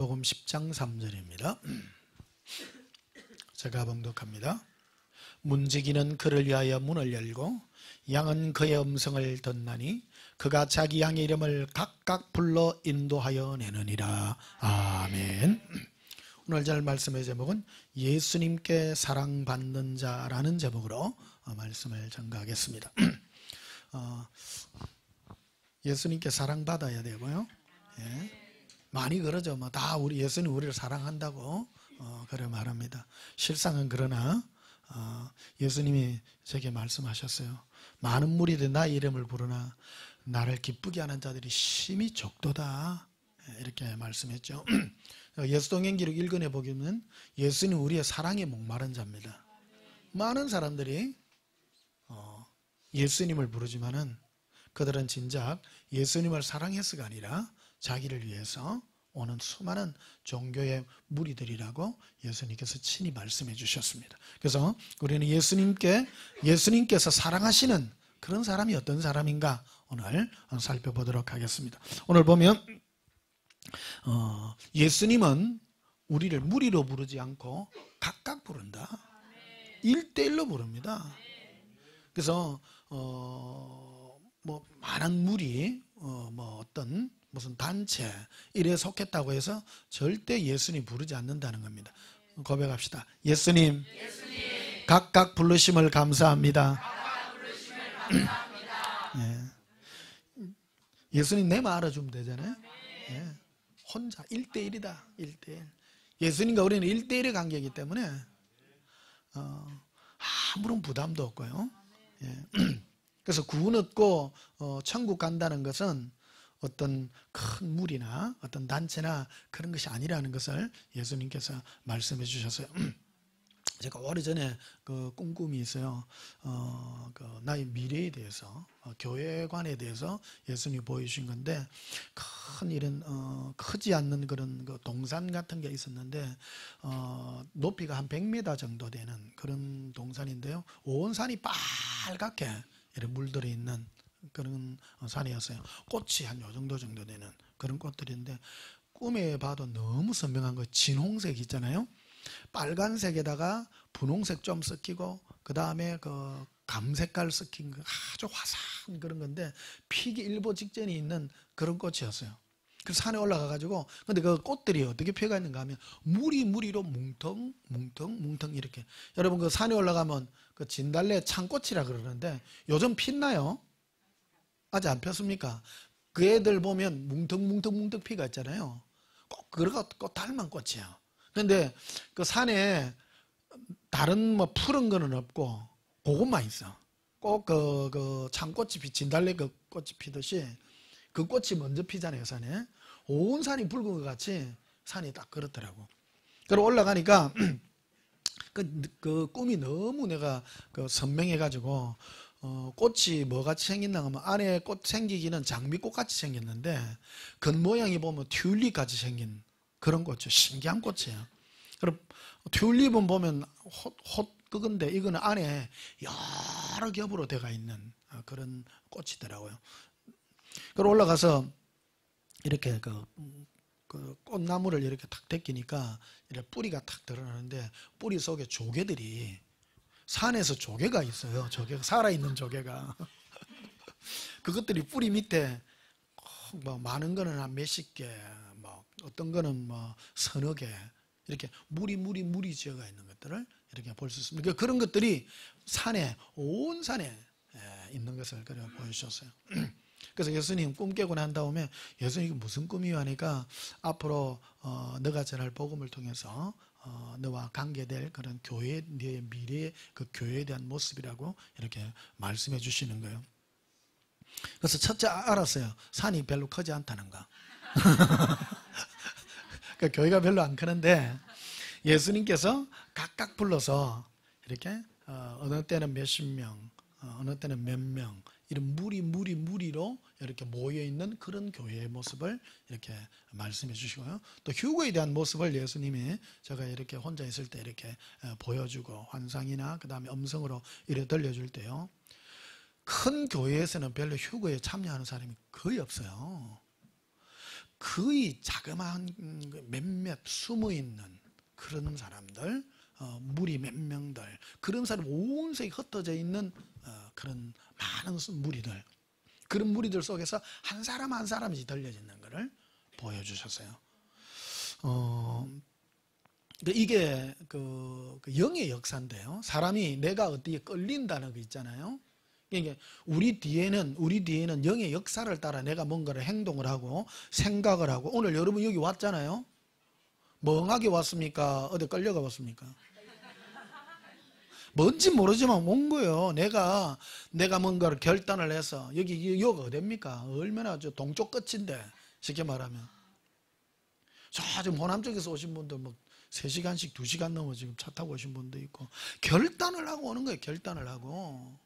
요금 10장 3절입니다. 제가 봉독합니다. 문지기는 그를 위하여 문을 열고 양은 그의 음성을 듣나니 그가 자기 양의 이름을 각각 불러 인도하여 내느니라. 아멘. 오늘 절 말씀의 제목은 예수님께 사랑받는 자라는 제목으로 말씀을 전가하겠습니다. 예수님께 사랑받아야 되고요. 예. 많이 그러죠. 뭐 다 우리 예수님 우리를 사랑한다고 그래 말합니다. 실상은 그러나 예수님이 제게 말씀하셨어요. 많은 무리들 나의 이름을 부르나 나를 기쁘게 하는 자들이 심히 적도다. 이렇게 말씀했죠. 예수동행기록 1권에 보면 예수님 우리의 사랑에 목마른 자입니다. 많은 사람들이 예수님을 부르지만은 그들은 진작 예수님을 사랑해서가 아니라 자기를 위해서 오는 수많은 종교의 무리들이라고 예수님께서 친히 말씀해 주셨습니다. 그래서 우리는 예수님께서 사랑하시는 그런 사람이 어떤 사람인가 오늘 살펴보도록 하겠습니다. 오늘 보면 예수님은 우리를 무리로 부르지 않고 각각 부른다. 1대1로 부릅니다. 그래서 뭐 많은 무리 뭐 어떤 무슨 단체 이래 속했다고 해서 절대 예수님 부르지 않는다는 겁니다. 고백합시다. 예수님 각각 부르심을 감사합니다. 예. 예수님 내만 알아주면 되잖아요. 예. 혼자 1대1이다. 1대1. 예수님과 우리는 1대1의 관계이기 때문에 아무런 부담도 없고요. 예. 그래서 구원 얻고 천국 간다는 것은 어떤 큰 무리나 어떤 단체나 그런 것이 아니라는 것을 예수님께서 말씀해 주셨어요. 제가 오래전에 그 꿈이 있어요. 그 나의 미래에 대해서 교회관에 대해서 예수님이 보여주신 건데 큰 이런 크지 않는 그런 그 동산 같은 게 있었는데 높이가 한 100m 정도 되는 그런 동산인데요. 온 산이 빨갛게 이렇게 물들어 있는 그런 산이었어요. 꽃이 한 요 정도 되는 그런 꽃들인데 꿈에 봐도 너무 선명한 거 진홍색 있잖아요. 빨간색에다가 분홍색 좀 섞이고 그 다음에 그 감색깔 섞인 거 아주 화사한 그런 건데 피기 일보 직전에 있는 그런 꽃이었어요. 그 산에 올라가 가지고 근데 그 꽃들이 어떻게 피어가 있는가 하면 무리로 뭉텅 이렇게. 여러분 그 산에 올라가면 그 진달래 창꽃이라 그러는데 요즘 핀나요? 아직 안 폈습니까? 그 애들 보면 뭉텅 피가 있잖아요. 꼭 그거 닮은 꽃이에요. 근데 그 산에 다른 뭐 푸른 거는 없고 그것만 있어. 꼭 그 창꽃이 진달래 그 꽃이 피듯이 그 꽃이 먼저 피잖아요, 산에. 온 산이 붉은 것 같이 산이 딱 그렇더라고. 그리고 올라가니까 그 꿈이 너무 내가 그 선명해가지고 꽃이 뭐같이 생겼나 하면 안에 꽃 생기기는 장미꽃같이 생겼는데 겉모양이 보면 튤립같이 생긴 그런 꽃이에요. 신기한 꽃이에요. 그럼 튤립은 보면 그건데 이거는 안에 여러 겹으로 되어 있는 그런 꽃이더라고요. 그리고 올라가서 이렇게 그 꽃나무를 이렇게 탁 데끼니까 이렇게 뿌리가 탁 드러나는데 뿌리 속에 조개들이 산에서 조개가 있어요. 조개가 살아있는 조개가 그것들이 뿌리 밑에 뭐 많은 거는 한 몇십 개, 뭐 어떤 거는 뭐 서너 개 이렇게 물이 지어가 있는 것들을 이렇게 볼 수 있습니다. 그런 것들이 온 산에 있는 것을 그려 보여주셨어요. 그래서 예수님 꿈 깨고 난 다음에 예수님 무슨 꿈이요 하니까 앞으로 너가 전할 복음을 통해서 너와 관계될 그런 교회, 네 미래의 그 교회에 대한 모습이라고 이렇게 말씀해 주시는 거예요. 그래서 첫째 알았어요. 산이 별로 크지 않다는 거. 그러니까 교회가 별로 안 크는데 예수님께서 각각 불러서 이렇게 어느 때는 몇십 명, 어느 때는 몇 명 이런 무리로 이렇게 모여있는 그런 교회의 모습을 이렇게 말씀해 주시고요. 또 휴거에 대한 모습을 예수님이 제가 이렇게 혼자 있을 때 이렇게 보여주고 환상이나 그 다음에 음성으로 이렇게 들려줄 때요. 큰 교회에서는 별로 휴거에 참여하는 사람이 거의 없어요. 거의 자그마한 몇몇 숨어있는 그런 사람들, 무리 몇 명들, 그런 사람 온 세계 흩어져 있는 그런 많은 무리들, 그런 무리들 속에서 한 사람 한 사람이 들려지는 것을 보여주셨어요. 이게 그 영의 역사인데요. 사람이 내가 어디에 끌린다는 거 있잖아요. 이게 우리 뒤에는 영의 역사를 따라 내가 뭔가를 행동을 하고 생각을 하고, 오늘 여러분 여기 왔잖아요. 멍하게 왔습니까? 어디 끌려가 봤습니까? 뭔지 모르지만 온 거예요. 내가 뭔가를 결단을 해서 여기가 어딥니까? 얼마나 저 동쪽 끝인데, 쉽게 말하면. 저 지금 호남 쪽에서 오신 분들 뭐 3시간씩 2시간 넘어 지금 차 타고 오신 분도 있고, 결단을 하고 오는 거예요. 결단을 하고.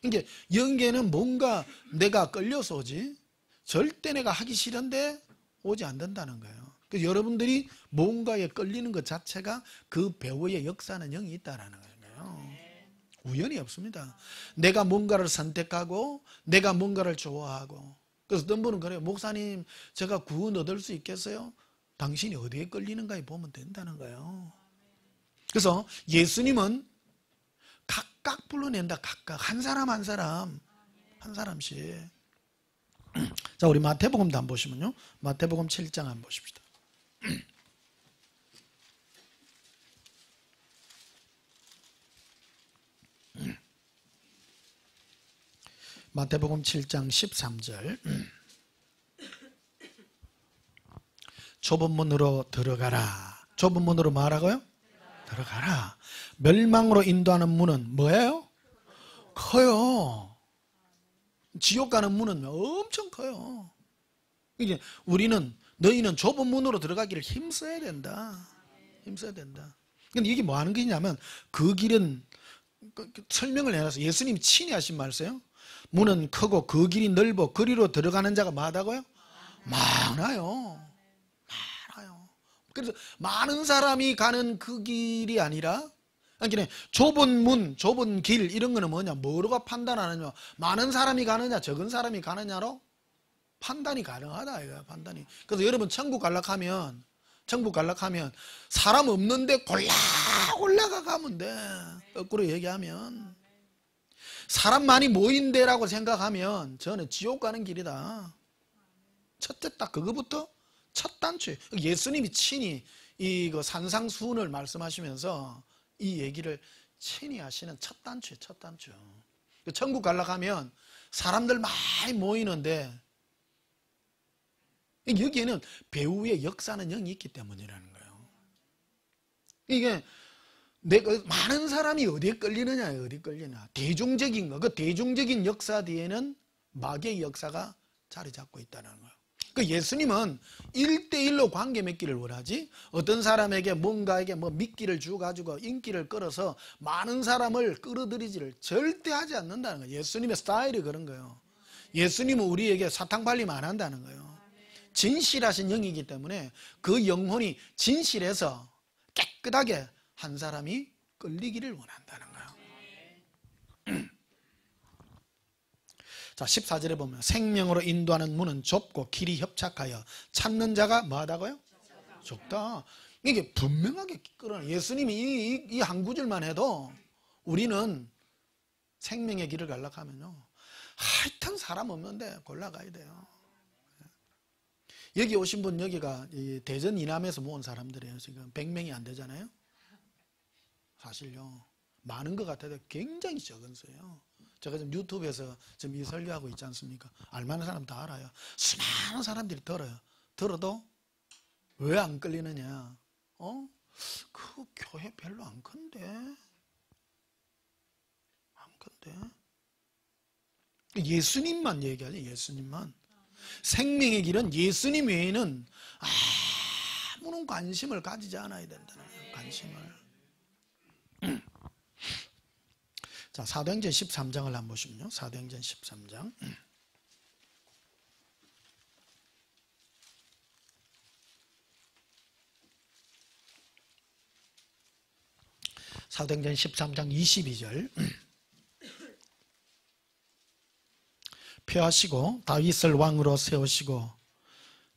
이게 영계는 뭔가 내가 끌려서 오지, 절대 내가 하기 싫은데 오지 않는다는 거예요. 그래서 여러분들이 뭔가에 끌리는 것 자체가 그 배우의 역사는 영이 있다라는 거예요. 우연이 없습니다. 내가 뭔가를 선택하고 내가 뭔가를 좋아하고. 그래서 어떤 분은 그래요. 목사님, 제가 구원 얻을 수 있겠어요? 당신이 어디에 끌리는가에 보면 된다는 거예요. 그래서 예수님은 각각 불러낸다. 각각 한 사람 한 사람씩. 자, 우리 마태복음도 한번 보시면요. 마태복음 7장 한번 보십시다. 마태복음 7장 13절. 좁은 문으로 들어가라. 좁은 문으로 뭐하라고요? 들어가라. 멸망으로 인도하는 문은 뭐예요? 커요. 지옥 가는 문은 엄청 커요. 이게 너희는 좁은 문으로 들어가기를 힘써야 된다. 힘써야 된다. 근데 이게 뭐 하는 거냐면, 그 길은 설명을 해놔서 예수님이 친히 하신 말이세요. 문은 크고 그 길이 넓어 그리로 들어가는 자가 많다고요? 많아요. 그래서 많은 사람이 가는 그 길이 아니라, 그러니까 좁은 문, 좁은 길, 이런 거는 뭐냐? 뭐로가 판단하느냐? 많은 사람이 가느냐, 적은 사람이 가느냐로 판단이 가능하다 이거야. 판단이. 그래서 여러분 천국 갈락하면 사람 없는데 골라가 가면 돼. 거꾸로 얘기하면 사람 많이 모인 데라고 생각하면 저는 지옥 가는 길이다. 첫째 딱 그거부터 첫 단추. 예수님이 친히 이거 산상수훈을 말씀하시면서 이 얘기를 친히 하시는 첫 단추예요. 첫 단추. 천국 갈락하면 사람들 많이 모이는데, 여기에는 배우의 역사는 영이 있기 때문이라는 거예요. 이게 많은 사람이 어디에 끌리느냐, 어디 끌리나. 대중적인 거, 그 대중적인 역사 뒤에는 마귀의 역사가 자리 잡고 있다는 거예요. 그 예수님은 1대1로 관계 맺기를 원하지, 어떤 사람에게 뭔가에게 미끼를 주가지고 인기를 끌어서 많은 사람을 끌어들이지를 절대 하지 않는다는 거예요. 예수님의 스타일이 그런 거예요. 예수님은 우리에게 사탕 발림 안 한다는 거예요. 진실하신 영이기 때문에 그 영혼이 진실해서 깨끗하게 한 사람이 끌리기를 원한다는 거예요. 자, 14절에 보면 생명으로 인도하는 문은 좁고 길이 협착하여 찾는 자가 뭐하다고요? 적다. 이게 분명하게 끌어내. 예수님이 이 한 구절만 해도 우리는 생명의 길을 갈락하면요, 하여튼 사람 없는데 골라가야 돼요. 여기 오신 분, 여기가 대전 이남에서 모은 사람들이에요. 지금 100명이 안 되잖아요. 사실요, 많은 것 같아도 굉장히 적은 수예요. 제가 지금 유튜브에서 지금 이 설교하고 있지 않습니까? 알만한 사람 다 알아요. 수많은 사람들이 들어요. 들어도 왜 안 끌리느냐? 그 교회 별로 안 큰데? 안 큰데? 예수님만 얘기하죠. 예수님만. 생명의 길은 예수님 외에는 아무런 관심을 가지지 않아야 된다는 거예요. 관심을. 자, 사도행전 13장을 한번 보시면요. 사도행전 13장. 사도행전 13장 22절. 폐하시고 다윗을 왕으로 세우시고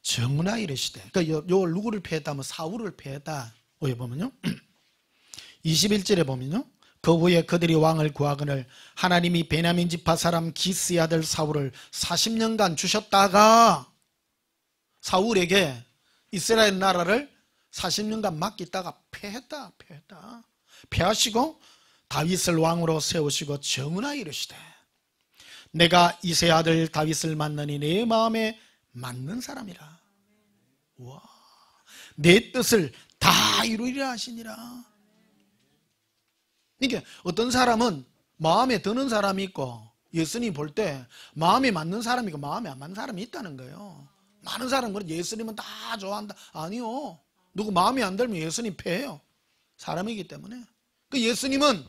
정은하 이르시되, 그러니까 요 누구를 패했다면 사울을 패했다. 여기 보면요 21절에 보면요 그 후에 그들이 왕을 구하거늘 하나님이 베냐민 지파 사람 기스의 아들 사울을 40년간 주셨다가 사울에게 이스라엘 나라를 40년간 맡기다가 패했다. 패하시고 다윗을 왕으로 세우시고 정은하 이르시되 내가 이새의 아들 다윗을 만나니 내 마음에 맞는 사람이라. 와, 내 뜻을 다 이루리라 하시니라. 이게 어떤 사람은 마음에 드는 사람이 있고 예수님 볼 때 마음에 맞는 사람이 있고 마음에 안 맞는 사람이 있다는 거예요. 많은 사람은 예수님은 다 좋아한다. 아니요. 누구 마음에 안 들면 예수님 패해요. 사람이기 때문에. 그 예수님은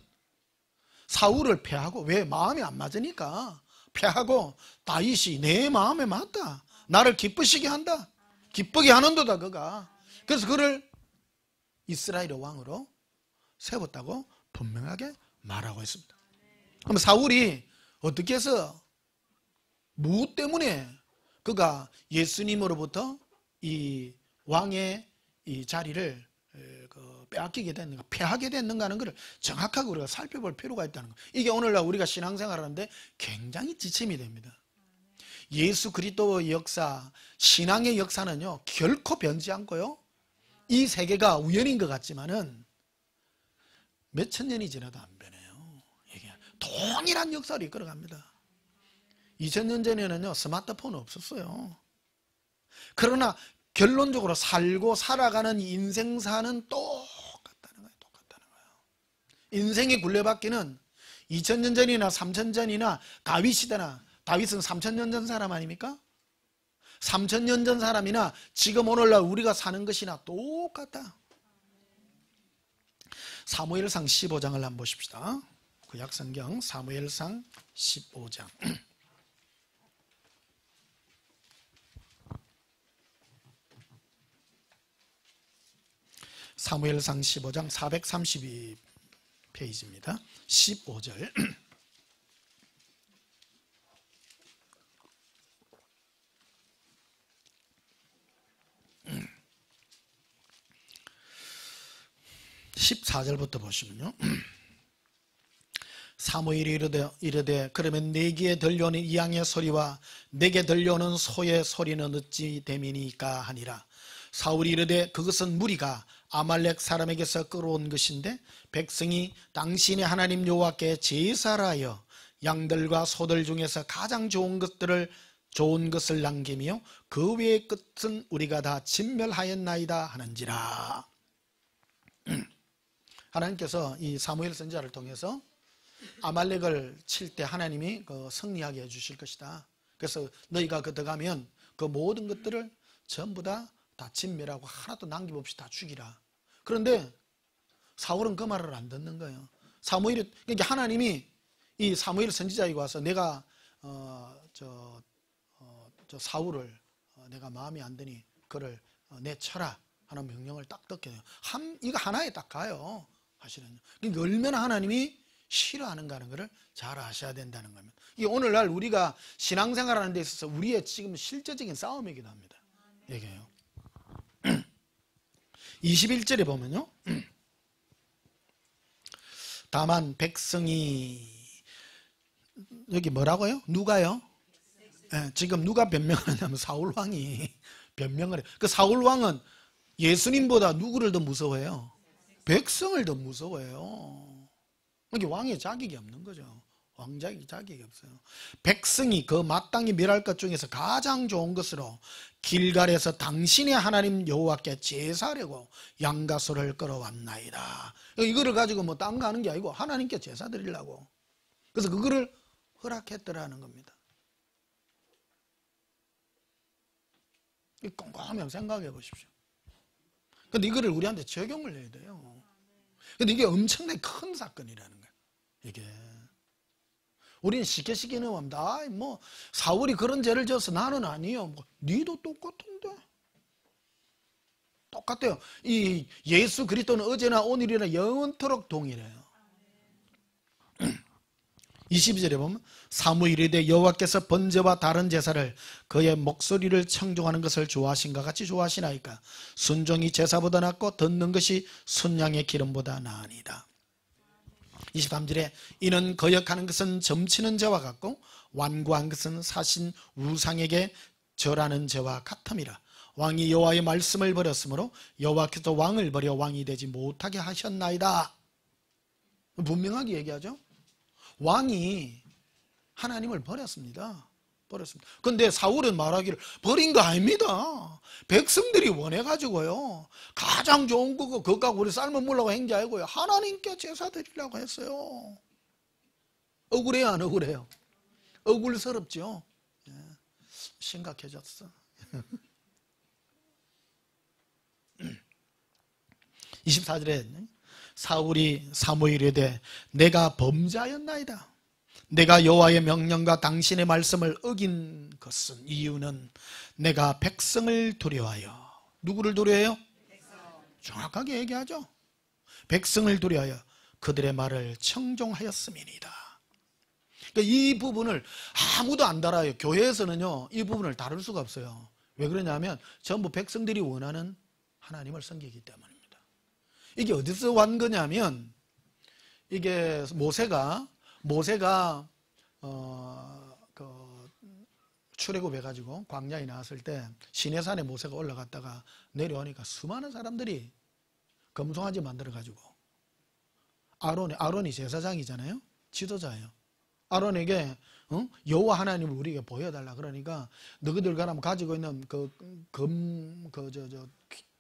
사울을 패하고, 왜? 마음에 안 맞으니까 패하고 다윗이 내 마음에 맞다. 나를 기쁘시게 한다. 기쁘게 하는도다 그가. 그래서 그를 이스라엘의 왕으로 세웠다고 분명하게 말하고 있습니다. 그럼 사울이 어떻게 해서 무엇 때문에 그가 예수님으로부터 이 왕의 이 자리를 빼앗기게 됐는가, 패하게 됐는가 하는 것을 정확하게 우리가 살펴볼 필요가 있다는 것. 이게 오늘날 우리가 신앙생활하는데 굉장히 지침이 됩니다. 예수 그리스도의 역사, 신앙의 역사는요 결코 변치 않고요, 이 세계가 우연인 것 같지만은 몇천 년이 지나도 안 변해요. 이게 동일한 역사를 이끌어갑니다. 2000년 전에는요 스마트폰 없었어요. 그러나 결론적으로 살고 살아가는 인생사는 똑같다는 거예요. 인생의 굴레바퀴는 2000년 전이나 3000년 전이나 다윗 시대나, 다윗은 3000년 전 사람 아닙니까? 3000년 전 사람이나 지금 오늘날 우리가 사는 것이나 똑같다. 사무엘상 15장을 한번 보십시다. 구약성경 사무엘상 15장. 사무엘상 15장 432페이지입니다. 15절. (14절부터) 보시면요, 사무엘이 이르되 그러면 내게 들려오는 이 양의 소리와 내게 들려오는 소의 소리는 어찌 됨이니까 하니라. 사울이 이르되 그것은 무리가 아말렉 사람에게서 끌어온 것인데 백성이 당신의 하나님 여호와께 제사를 하여 양들과 소들 중에서 가장 좋은 것을 남기며 그 외의 끝은 우리가 다 진멸하였나이다 하는지라. 하나님께서 이 사무엘 선지자를 통해서 아말렉을 칠 때 하나님이 승리하게 해주실 것이다. 그래서 너희가 들어가면 그 모든 것들을 전부 다 진멸하고 하나도 남김없이 다 죽이라. 그런데 사울은 그 말을 안 듣는 거예요. 그러니까 하나님이 이 사무엘 선지자에게 와서 내가 사울을 내가 마음에 안 드니 그를 내쳐라 하는 명령을 딱 듣게 돼요. 이거 하나에 딱 가요. 하시는. 그러니까 얼마나 하나님이 싫어하는가 하는 것을 잘 아셔야 된다는 겁니다. 이게 오늘날 우리가 신앙생활하는 데 있어서 우리의 지금 실제적인 싸움이기도 합니다. 이게요. 21절에 보면요, 다만 백성이, 여기 뭐라고요? 누가요? 지금 누가 변명하냐면 사울왕이 변명을 해요. 그 사울왕은 예수님보다 누구를 더 무서워해요? 백성을 더 무서워해요. 이게 왕의 자격이 없는 거죠. 왕자의 자격이 없어요. 백성이 그 마땅히 멸할 것 중에서 가장 좋은 것으로 길갈에서 당신의 하나님 여호와께 제사하려고 양과 소를 끌어왔나이다. 이거를 가지고 뭐 딴 거 하는 게 아니고 하나님께 제사 드리려고. 그래서 그거를 허락했더라는 겁니다. 꼼꼼하게 생각해 보십시오. 근데 이거를 우리한테 적용을 해야 돼요. 근데 이게 엄청나게 큰 사건이라는 거예요. 이게. 우리는 쉽게 넘어갑니다. 뭐 사울이 그런 죄를 져서 나는 아니요. 니도 똑같은데. 똑같아요. 이 예수 그리스도는 어제나 오늘이나 영원토록 동일해요. 22절에 보면 사무엘이 이르되 여호와께서 번제와 다른 제사를 그의 목소리를 청종하는 것을 좋아하신가 같이 좋아하시나이까. 순종이 제사보다 낫고 듣는 것이 순양의 기름보다 나으니이다. 23절에 이는 거역하는 것은 점치는 죄와 같고 완고한 것은 사신 우상에게 절하는 죄와 같음이라. 왕이 여호와의 말씀을 버렸으므로 여호와께서 왕을 버려 왕이 되지 못하게 하셨나이다. 분명하게 얘기하죠. 왕이 하나님을 버렸습니다. 근데 사울은 말하기를 버린 거 아닙니다. 백성들이 원해가지고요, 가장 좋은 거고 그것하고 우리 삶은 물라고 행지 아니고요, 하나님께 제사 드리려고 했어요. 억울해요, 안 억울해요? 억울스럽죠. 예, 심각해졌어. 24절에 사울이 사무엘에 이르되 내가 범죄하였나이다. 내가 여호와의 명령과 당신의 말씀을 어긴 것은, 이유는 내가 백성을 두려워하여. 누구를 두려워해요? 정확하게 얘기하죠. 백성을 두려워하여 그들의 말을 청종하였음이니이다. 그러니까 이 부분을 아무도 안 달아요. 교회에서는요, 이 부분을 다룰 수가 없어요. 왜 그러냐면 전부 백성들이 원하는 하나님을 섬기기 때문입니다. 이게 어디서 왔 거냐면, 이게 모세가 출애굽해가지고 광야에 나왔을 때 시내산에 모세가 올라갔다가 내려오니까 수많은 사람들이 금송아지 만들어가지고 아론이 제사장이잖아요, 지도자예요. 아론에게 여호와 하나님을 우리에게 보여달라 그러니까 너희들 가라면 가지고 있는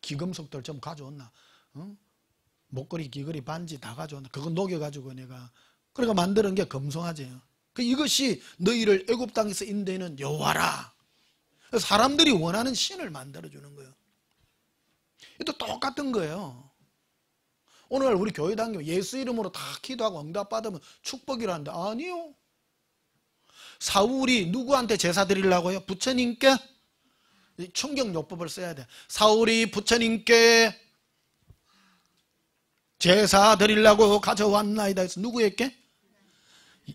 기금속들 좀 가져온나, 목걸이, 귀걸이, 반지 다 가져온나. 그거 녹여가지고 내가 그러니까 만드는 게 금송아지예요. 이것이 너희를 애굽 땅에서 인도하는 여호와라. 사람들이 원하는 신을 만들어주는 거예요. 또 똑같은 거예요. 오늘 우리 교회 다니면 예수 이름으로 다 기도하고 응답 받으면 축복이라는데, 아니요. 사울이 누구한테 제사 드리려고요? 부처님께. 충격요법을 써야 돼. 사울이 부처님께 제사 드리려고 가져왔나이다 해서 누구에게?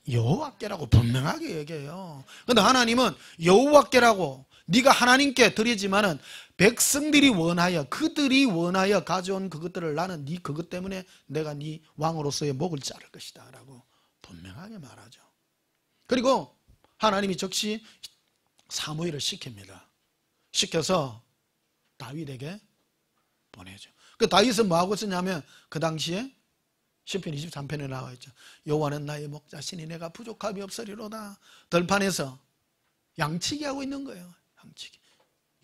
여호와께라고 분명하게 얘기해요. 그런데 하나님은 여호와께라고, 네가 하나님께 드리지만은 백성들이 원하여, 그들이 원하여 가져온 그것들을 나는 네 그것 때문에 내가 네 왕으로서의 목을 자를 것이다 라고 분명하게 말하죠. 그리고 하나님이 즉시 사무엘을 시켜서 다윗에게 보내죠. 그 다윗은 뭐하고 있었냐면, 그 당시에 시편 23편에 나와 있죠. 여호와는 나의 목자시니 내가 부족함이 없으리로다. 들판에서 양치기 하고 있는 거예요. 양치기.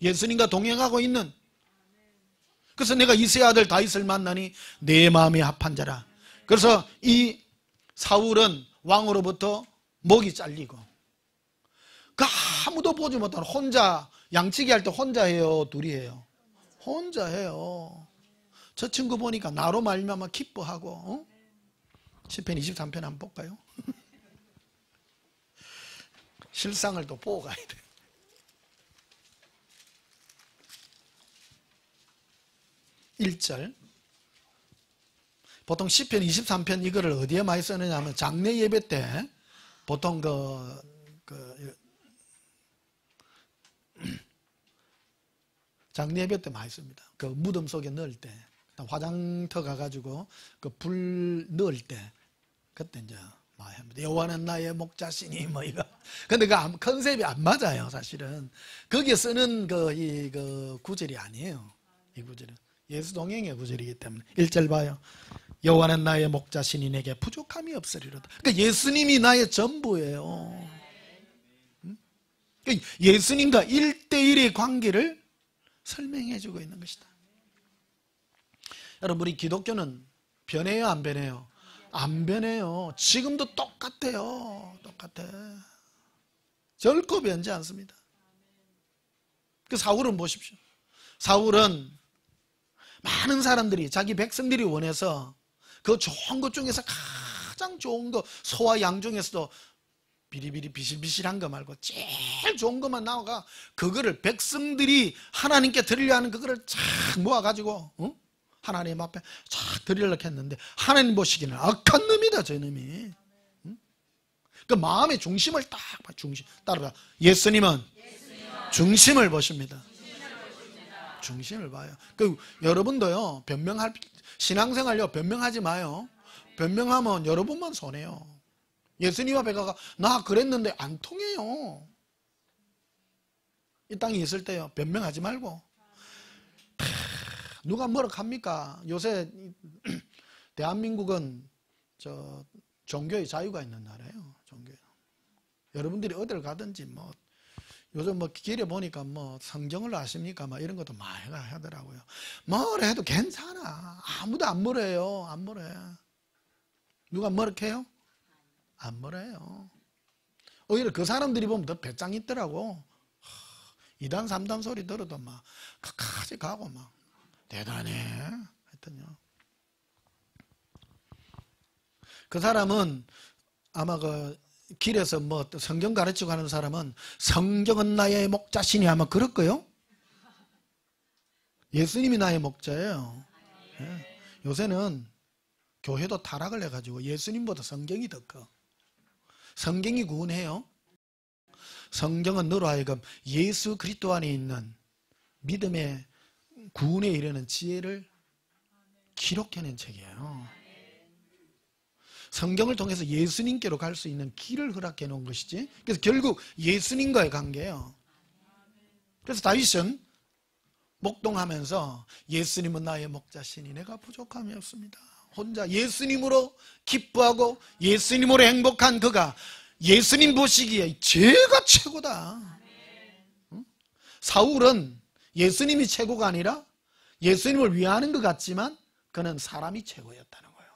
예수님과 동행하고 있는. 그래서 내가 이새의 아들 다윗을 만나니 내 마음이 합한 자라. 그래서 이 사울은 왕으로부터 목이 잘리고, 그 아무도 보지 못하는, 혼자 양치기 할 때 혼자 해요, 둘이 해요? 혼자 해요. 저 친구 보니까 나로 말미암아 기뻐하고. 시편 23편 한번 볼까요? 실상을 또 보고 가야 돼. 1절. 보통 시편 23편 이거를 어디에 많이 쓰느냐 하면 장례 예배 때 보통 장례 예배 때 많이 씁니다. 그 무덤 속에 넣을 때, 화장터 가가지고 그 불 넣을 때, 그때 이제 많이 합니다. 여호와는 나의 목자시니 뭐 이거. 근데 그 컨셉이 안 맞아요, 사실은. 거기에 쓰는 그 구절이 아니에요. 이 구절은 예수 동행의 구절이기 때문에. 1절 봐요. 여호와는 나의 목자시니 내게 부족함이 없으리로다. 그러니까 예수님이 나의 전부예요. 그러니까 예수님과 1대1의 관계를 설명해 주고 있는 것이다. 여러분, 우리 기독교는 변해요, 안 변해요? 안 변해요. 지금도 똑같아요. 똑같아. 결코 변하지 않습니다. 그 사울은 보십시오. 사울은 많은 사람들이, 자기 백성들이 원해서 그 좋은 것 중에서 가장 좋은 거, 소와 양 중에서도 비리비리 비실비실한 거 말고 제일 좋은 것만 나와가 그거를 백성들이 하나님께 드리려 하는 그거를 쫙 모아가지고 하나님 앞에 쫙 드리려고 했는데, 하나님 보시기는 악한 놈이다, 저 놈이. 그 마음의 중심을 딱 중심 따라가. 예수님은 중심을 보십니다. 중심을 봐요. 그 여러분도요, 변명할 신앙생활요 변명하지 마요. 변명하면 여러분만 손해요. 예수님 앞에 가가 나 그랬는데 안 통해요. 이 땅에 있을 때요 변명하지 말고. 누가 뭐라 합니까? 요새 대한민국은 종교의 자유가 있는 나라예요. 종교. 여러분들이 어딜 가든지 뭐 요즘 뭐 길에 보니까 뭐 성경을 아십니까? 막 이런 것도 많이 하더라고요. 뭐라 해도 괜찮아. 아무도 안 뭐래요. 안 뭐래. 누가 뭐라 해요? 안 뭐래요. 오히려 그 사람들이 보면 더 배짱 있더라고. 2단 3단 소리 들어도 막 가까이 가고 막 대단해. 하여튼요. 그 사람은 아마 그 길에서 뭐 성경 가르치고 하는 사람은 성경은 나의 목자시니 아마 그럴 거요. 예수님이 나의 목자예요. 예. 요새는 교회도 타락을 해가지고 예수님보다 성경이 더 커. 성경이 구원해요. 성경은 너로 하여금 예수 그리스도 안에 있는 믿음의 구원에 이르는 지혜를 기록해낸 책이에요. 성경을 통해서 예수님께로 갈 수 있는 길을 허락해 놓은 것이지. 그래서 결국 예수님과의 관계예요. 그래서 다윗은 목동하면서 예수님은 나의 목자시니 내가 부족함이 없습니다. 혼자 예수님으로 기뻐하고 예수님으로 행복한 그가 예수님 보시기에 죄가 최고다. 사울은 예수님이 최고가 아니라 예수님을 위하는 것 같지만 그는 사람이 최고였다는 거예요.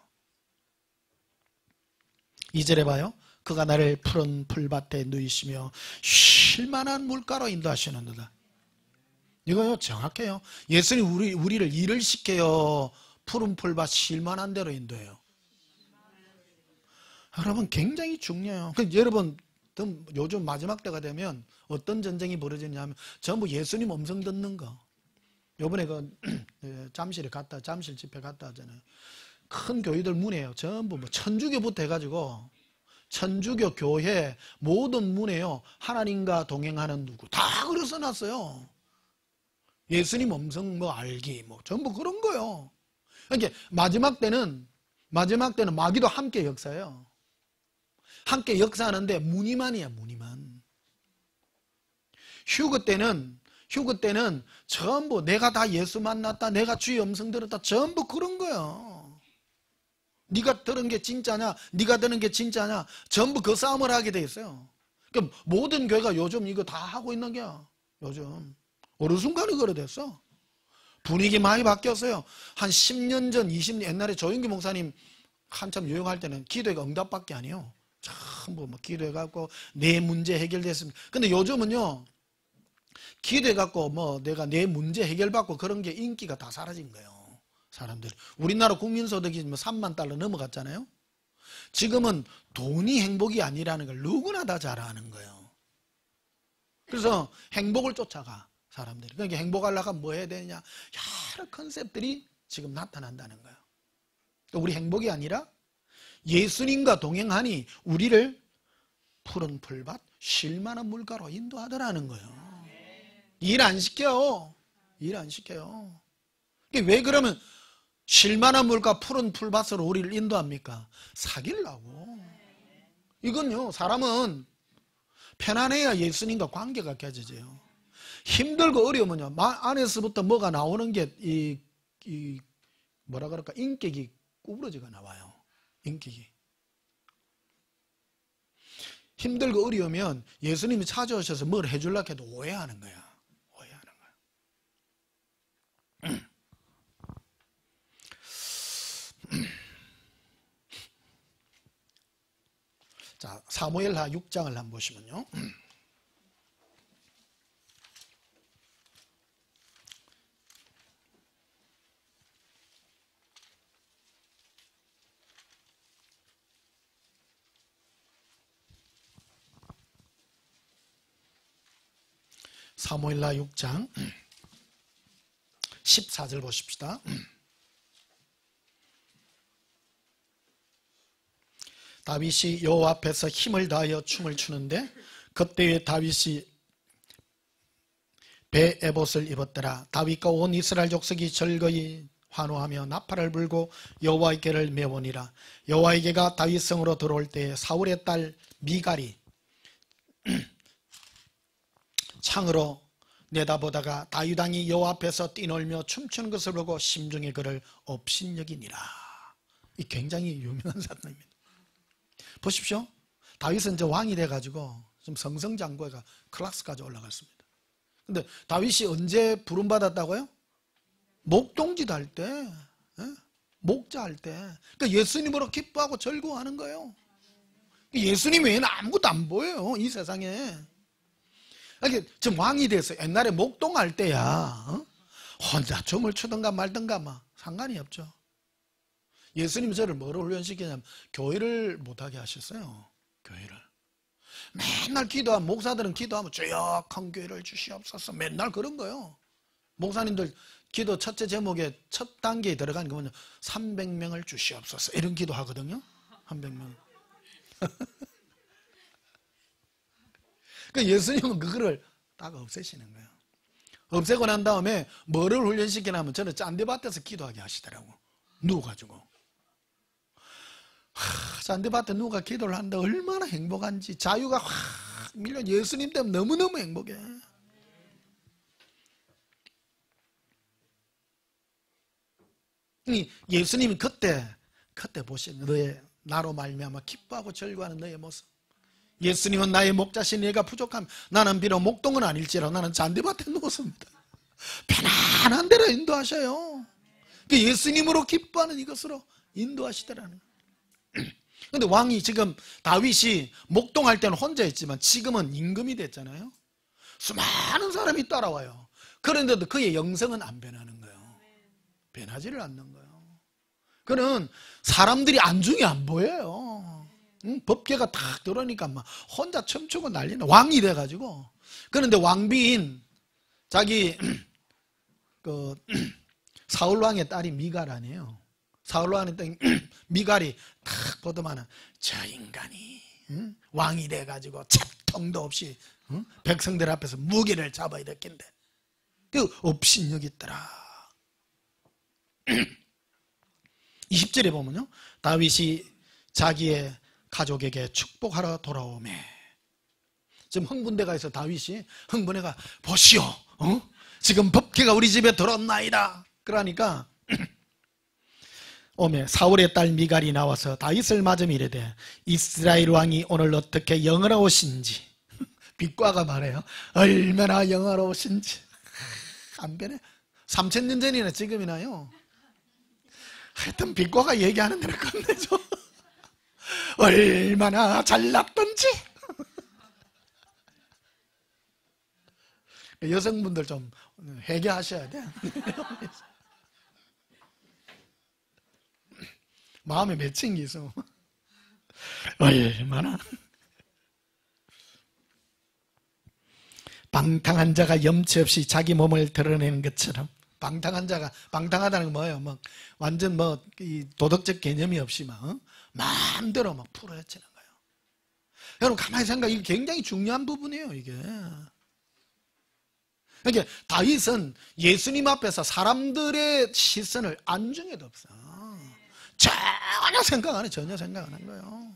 2절에 봐요. 그가 나를 푸른 풀밭에 누이시며 쉴만한 물가로 인도하시는도다. 이거요 정확해요. 예수님 우리를 일을 시켜요. 푸른 풀밭 쉴만한 데로 인도해요. 여러분 굉장히 중요해요. 여러분 요즘 마지막 때가 되면 어떤 전쟁이 벌어지냐면 전부 예수님 음성 듣는 거. 요번에 잠실 집회 갔다 하잖아요. 큰 교회들 문에요. 전부 뭐 천주교부터 해가지고 천주교 교회 모든 문에요. 하나님과 동행하는 누구 다 그려 써놨어요. 예수님 음성 뭐 알기 뭐 전부 그런 거요. 그러니까 마지막 때는 마귀도 함께 역사해요. 함께 역사하는데 무늬만이야 무늬만. 휴거 때는 전부 내가 다 예수 만났다, 내가 주의 음성 들었다, 전부 그런 거예요. 네가 들은 게 진짜냐, 네가 들은 게 진짜냐, 전부 그 싸움을 하게 돼 있어요. 그러니까 모든 교회가 요즘 이거 다 하고 있는 게야. 요즘 어느 순간에 그래 됐어. 분위기 많이 바뀌었어요. 한 10년 전, 20년 옛날에 조영기 목사님 한참 유행할 때는 기도회가 응답밖에 아니에요. 전부 뭐 기도해갖고 내 문제 해결됐습니다. 근데 요즘은요 기도해갖고 뭐 내가 내 문제 해결받고 그런 게 인기가 다 사라진 거예요. 사람들이. 우리나라 국민소득이 뭐 3만 달러 넘어갔잖아요. 지금은 돈이 행복이 아니라는 걸 누구나 다 잘 아는 거예요. 그래서 행복을 쫓아가 사람들이. 그러니까 행복하려고 하면 뭐 해야 되느냐, 여러 컨셉들이 지금 나타난다는 거예요. 우리 행복이 아니라 예수님과 동행하니 우리를 푸른 풀밭 쉴만한 물가로 인도하더라는 거예요. 일 안 시켜요. 일 안 시켜요. 왜 그러면 쉴만한 물가 푸른 풀밭으로 우리를 인도합니까? 사귀려고. 이건요 사람은 편안해야 예수님과 관계가 깨져져요. 힘들고 어려우면요 안에서부터 뭐가 나오는 게 뭐라 그럴까, 인격이 구부러지가 나와요. 인격이. 힘들고 어려우면 예수님이 찾아오셔서 뭘 해주려고 해도 오해하는 거야. 오해하는 거야. 자, 사무엘하 6장을 한번 보시면요. 사무엘하 6장 14절 보십시다. 다윗이 여호와 앞에서 힘을 다하여 춤을 추는데 그때에 다윗이 배 에봇을 입었더라. 다윗과 온 이스라엘 족속이 즐거이 환호하며 나팔을 불고 여호와께를 메우니라. 여호와에게가 다윗성으로 들어올 때에 사울의 딸 미갈이 창으로 내다보다가 다윗 왕이 여호와 앞에서 뛰놀며 춤추는 것을 보고 심중에 그를 업신여기니라. 이 굉장히 유명한 사건입니다. 보십시오. 다윗은 이제 왕이 돼가지고 좀 성성장구가 클래스까지 올라갔습니다. 근데 다윗이 언제 부름받았다고요? 목동짓 할 때, 목자 할 때. 그러니까 예수님으로 기뻐하고 즐거워하는 거예요. 예수님 외에는 아무것도 안 보여요, 이 세상에. 이렇게 지금 왕이 돼서 옛날에 목동할 때야 혼자 춤을 추든가 말든가 막 상관이 없죠. 예수님이 저를 뭐로 훈련시키냐면 교회를 못하게 하셨어요. 교회를 맨날 기도하면, 목사들은 기도하면 주여 큰 교회를 주시옵소서 맨날 그런 거예요. 목사님들 기도 첫째 제목에 첫 단계에 들어가는 거 뭐냐, 300명을 주시옵소서 이런 기도 하거든요. 300명. 그러니까 예수님은 그거를 딱 없애시는 거예요. 없애고 난 다음에 뭐를 훈련시키냐면 저는 짠디밭에서 기도하게 하시더라고. 누워가지고. 짠디밭에 누가 기도를 하는데 얼마나 행복한지, 자유가 확 밀려. 예수님 때문에 너무너무 행복해. 예수님이 그때 보시는 너의 나로 말미암아 기뻐하고 즐거워하는 너의 모습. 예수님은 나의 목자신 내가 부족함. 나는 비록 목동은 아닐지라도 나는 잔디밭에 누웠습니다. 편안한 데로 인도하셔요. 예수님으로 기뻐하는 이것으로 인도하시더라는 거예요. 그런데 왕이 지금 다윗이 목동할 때는 혼자 있지만 지금은 임금이 됐잖아요. 수많은 사람이 따라와요. 그런데도 그의 영성은 안 변하는 거예요. 변하지를 않는 거예요. 그는 사람들이 안중에 안 보여요. 법계가 탁 들어오니까 막 혼자 춤추고 난리나. 왕이 돼가지고. 그런데 왕비인 자기 그 사울왕의 딸이 미갈 아니에요. 사울왕의 딸 미갈이 탁 보더만은 저 인간이 왕이 돼가지고 채통도 없이 백성들 앞에서 무기를 잡아야 됐긴데 그 업신여기 있더라. 20절에 보면요, 다윗이 자기의 가족에게 축복하러 돌아오매. 지금 흥분대가 있어. 다윗이 흥분해가 보시오, 지금 법궤가 우리 집에 들었나이다. 그러니까 오매 사울의 딸 미갈이 나와서 다윗을 맞으며 이르되 이스라엘 왕이 오늘 어떻게 영화로우신지. 빛과가 말해요. 얼마나 영화로우신지. 안 변해. 3000년 전이나 지금이나요. 하여튼 빛과가 얘기하는 대로 끝내죠. 얼마나 잘났던지. 여성분들 좀 회개하셔야 돼. 마음에 맺힌 게 있어. 얼마나. 방탕한 자가 염치 없이 자기 몸을 드러내는 것처럼. 방탕한 자가, 방탕하다는 건 뭐예요? 막 완전 이 도덕적 개념이 없이 마음대로 풀어헤치는 거예요. 여러분 가만히 생각해. 이게 굉장히 중요한 부분이에요, 이게. 그러니까 다윗은 예수님 앞에서 사람들의 시선을 안중에도 없어. 전혀 생각 안 해. 전혀 생각 안 한 거예요.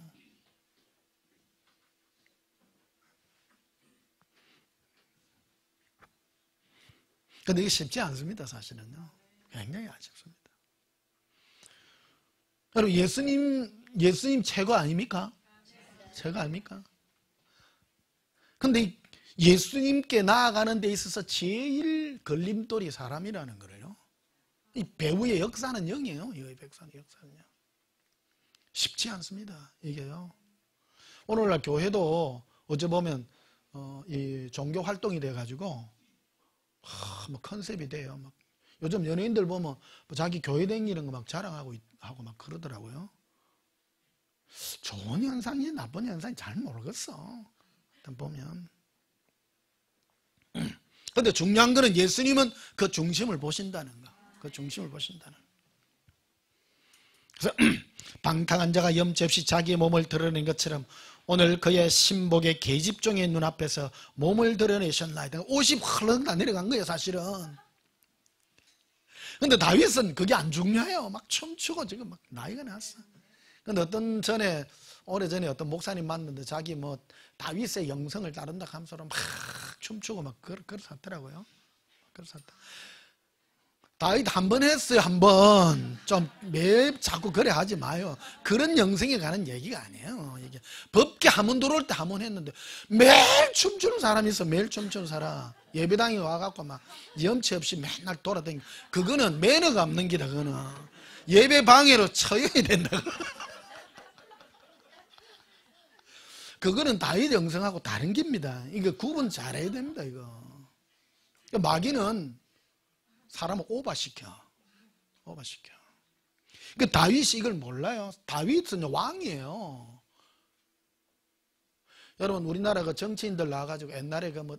근데 이게 쉽지 않습니다, 사실은요. 굉장히 아쉽습니다. 여러분, 예수님 최고 아닙니까? 최고 아닙니까? 근데 예수님께 나아가는 데 있어서 제일 걸림돌이 사람이라는 거예요. 이 배후의 역사는 영이에요. 이 백성의 역사는요. 쉽지 않습니다, 이게요. 오늘날 교회도 어제 보면 이 종교 활동이 돼가지고 뭐 컨셉이 돼요. 막 요즘 연예인들 보면 자기 교회 다니는 거 막 자랑하고 하고 막 그러더라고요. 좋은 현상이 나쁜 현상이 잘 모르겠어. 일단 보면. 근데 중요한 거는 예수님은 그 중심을 보신다는 거. 그 중심을 보신다는 거. 그래서 방탕한 자가 염치 없이 자기의 몸을 드러낸 것처럼 오늘 그의 신복의 계집종의 눈앞에서 몸을 드러내셨나이다. 옷이 헐렁 다 내려간 거예요, 사실은. 근데 다윗은 그게 안 중요해요. 막 춤추고 지금 막 나이가 났어. 근데 오래전에 어떤 목사님 만났는데 자기 뭐 다윗의 영성을 따른다 하면서 막 춤추고 막 그렇더라고요. 그렇다. 다윗 한 번 했어요, 한 번. 좀 매일 자꾸 그래 하지 마요. 그런 영성에 가는 얘기가 아니에요. 이게 법계 하문 들어올 때 한 번 했는데 매일 춤추는 사람이 있어. 매일 춤추는 사람. 예배당에 와갖고 막 염치 없이 맨날 돌아다니고. 그거는 매너가 없는 기다. 그거는 예배 방해로 처형이 된다. 그거는 다윗 영성하고 다른 겁니다. 이거 구분 잘해야 됩니다. 이거 마귀는 사람을 오버시켜. 그 다윗이 이걸 몰라요. 다윗은 왕이에요. 여러분, 우리나라 그 정치인들 나와가지고 옛날에 그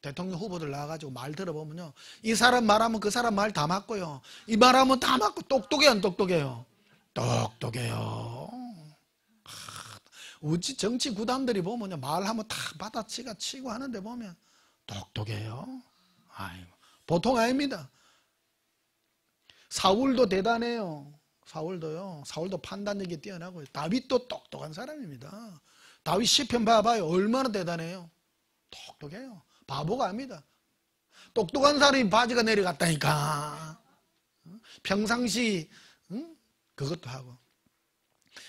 대통령 후보들 나와가지고 말 들어보면요, 이 사람 말하면 그 사람 말 다 맞고요, 이 말하면 다 맞고. 똑똑해요, 안 똑똑해요? 똑똑해요. 우리 정치 구단들이 보면요, 말하면 다 받아치고 하는데 보면 똑똑해요. 아이고, 보통 아닙니다. 사울도 대단해요. 사울도 판단력이 뛰어나고요. 다윗도 똑똑한 사람입니다. 다윗 시편 봐봐요. 얼마나 대단해요. 똑똑해요. 바보가 아닙니다. 똑똑한 사람이 바지가 내려갔다니까. 평상시 그것도 하고.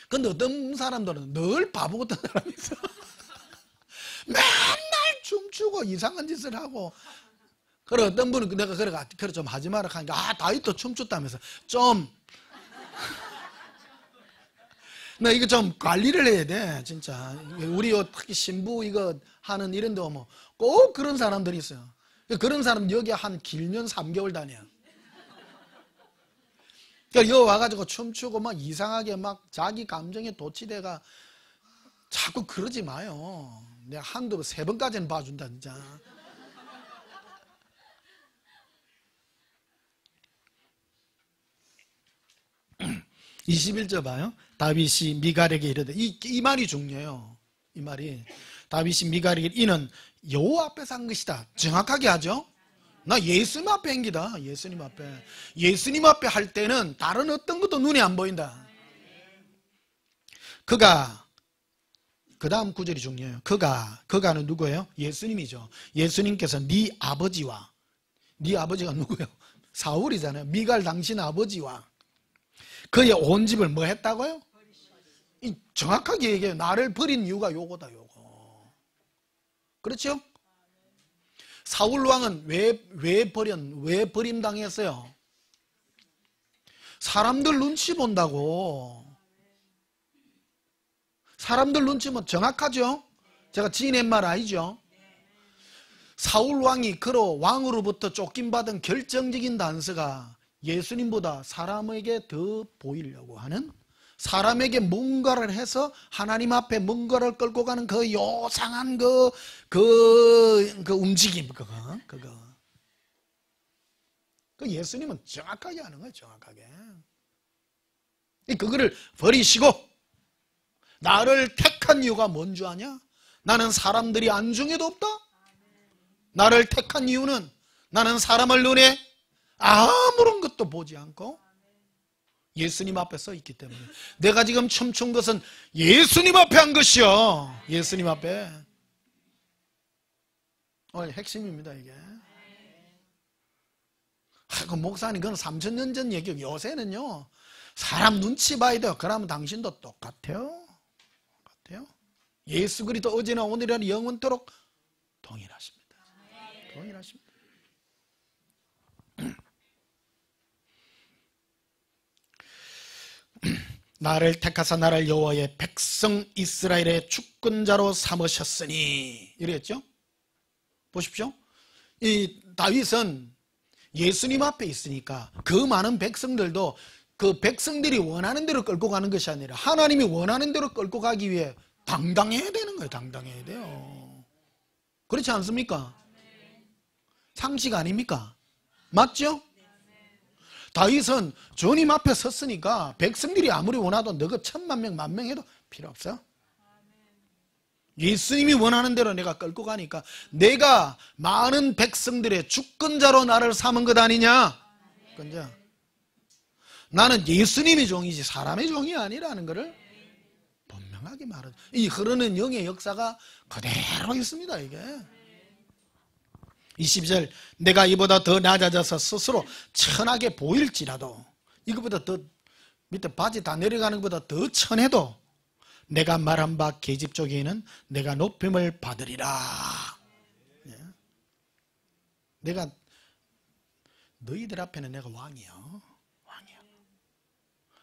근데 어떤 사람들은 늘 바보 같은 사람이 있어. 맨날 춤추고 이상한 짓을 하고. 그래, 어떤 분은 내가 그래 좀 하지 마라 하니까, 다윗도 춤췄다면서. 나 이거 좀 관리를 해야 돼, 진짜. 우리 특히 신부 이거 하는 이런 데 오면 꼭 그런 사람들이 있어요. 그런 사람 여기 한 길면 3개월 다녀. 그러니까 여기 와가지고 춤추고 막 이상하게 막 자기 감정에 도취돼가 자꾸 그러지 마요. 내가 한두 번, 3번까지는 봐준다, 진짜. (21절) 봐요. 다윗이 미갈에게 이르되, 이 말이 중요해요. 이 말이, 다윗이 미갈에게 이는 여호와 앞에서 한 것이다. 정확하게 하죠. 나 예수님 앞에 한 기다. 예수님 앞에 할 때는 다른 어떤 것도 눈에 안 보인다. 그가, 그 다음 구절이 중요해요. 그가는 누구예요? 예수님이죠. 예수님께서 네 아버지가 누구예요? 사울이잖아요. 미갈 당신 아버지와 그의 온 집을 뭐 했다고요? 정확하게 얘기해요. 나를 버린 이유가 요거다, 요거. 그렇죠? 사울 왕은 왜 버림당했어요? 사람들 눈치 본다고. 사람들 눈치 보면 정확하죠? 제가 지어낸 말 아니죠? 사울 왕이 그로 왕으로부터 쫓김받은 결정적인 단서가 예수님보다 사람에게 더 보이려고 하는, 사람에게 뭔가를 해서 하나님 앞에 뭔가를 끌고 가는 그 요상한 그 움직임, 그거. 그 예수님은 정확하게 하는 거예요, 정확하게. 그거를 버리시고, 나를 택한 이유가 뭔 줄 아냐? 나는 사람들이 안중에도 없다? 나를 택한 이유는 나는 사람을 눈에 아무런 것도 보지 않고 예수님 앞에 서 있기 때문에. 내가 지금 춤춘 것은 예수님 앞에 한 것이요. 예수님 앞에. 오늘 핵심입니다, 이게. 그 목사님, 그건 3000년 전 얘기고, 요새는요, 사람 눈치 봐야 돼요. 그러면 당신도 똑같아요. 예수 그리스도 어제나 오늘이나 영원토록 동일하십니다. 나를 택하사 나를 여호와의 백성 이스라엘의 주권자로 삼으셨으니, 이랬죠. 보십시오. 이 다윗은 예수님 앞에 있으니까 그 많은 백성들도 그 백성들이 원하는 대로 끌고 가는 것이 아니라 하나님이 원하는 대로 끌고 가기 위해 당당해야 되는 거예요. 당당해야 돼요. 그렇지 않습니까? 상식 아닙니까? 맞죠? 다윗은 주님 앞에 섰으니까 백성들이 아무리 원하도 너가 10,000명, 10,000명 해도 필요 없어. 예수님이 원하는 대로 내가 끌고 가니까 내가 많은 백성들의 주권자로 나를 삼은 것 아니냐. 주권자. 나는 예수님이 종이지 사람의 종이 아니라는 것을 분명하게 말하죠. 이 흐르는 영의 역사가 그대로 있습니다. 이게 22절 내가 이보다 더 낮아져서 스스로 천하게 보일지라도 이거보다 더 밑에 바지 다 내려가는 것보다 더 천해도 내가 말한 바 계집 쪽에는 내가 높임을 받으리라. 내가 너희들 앞에는 내가 왕이요.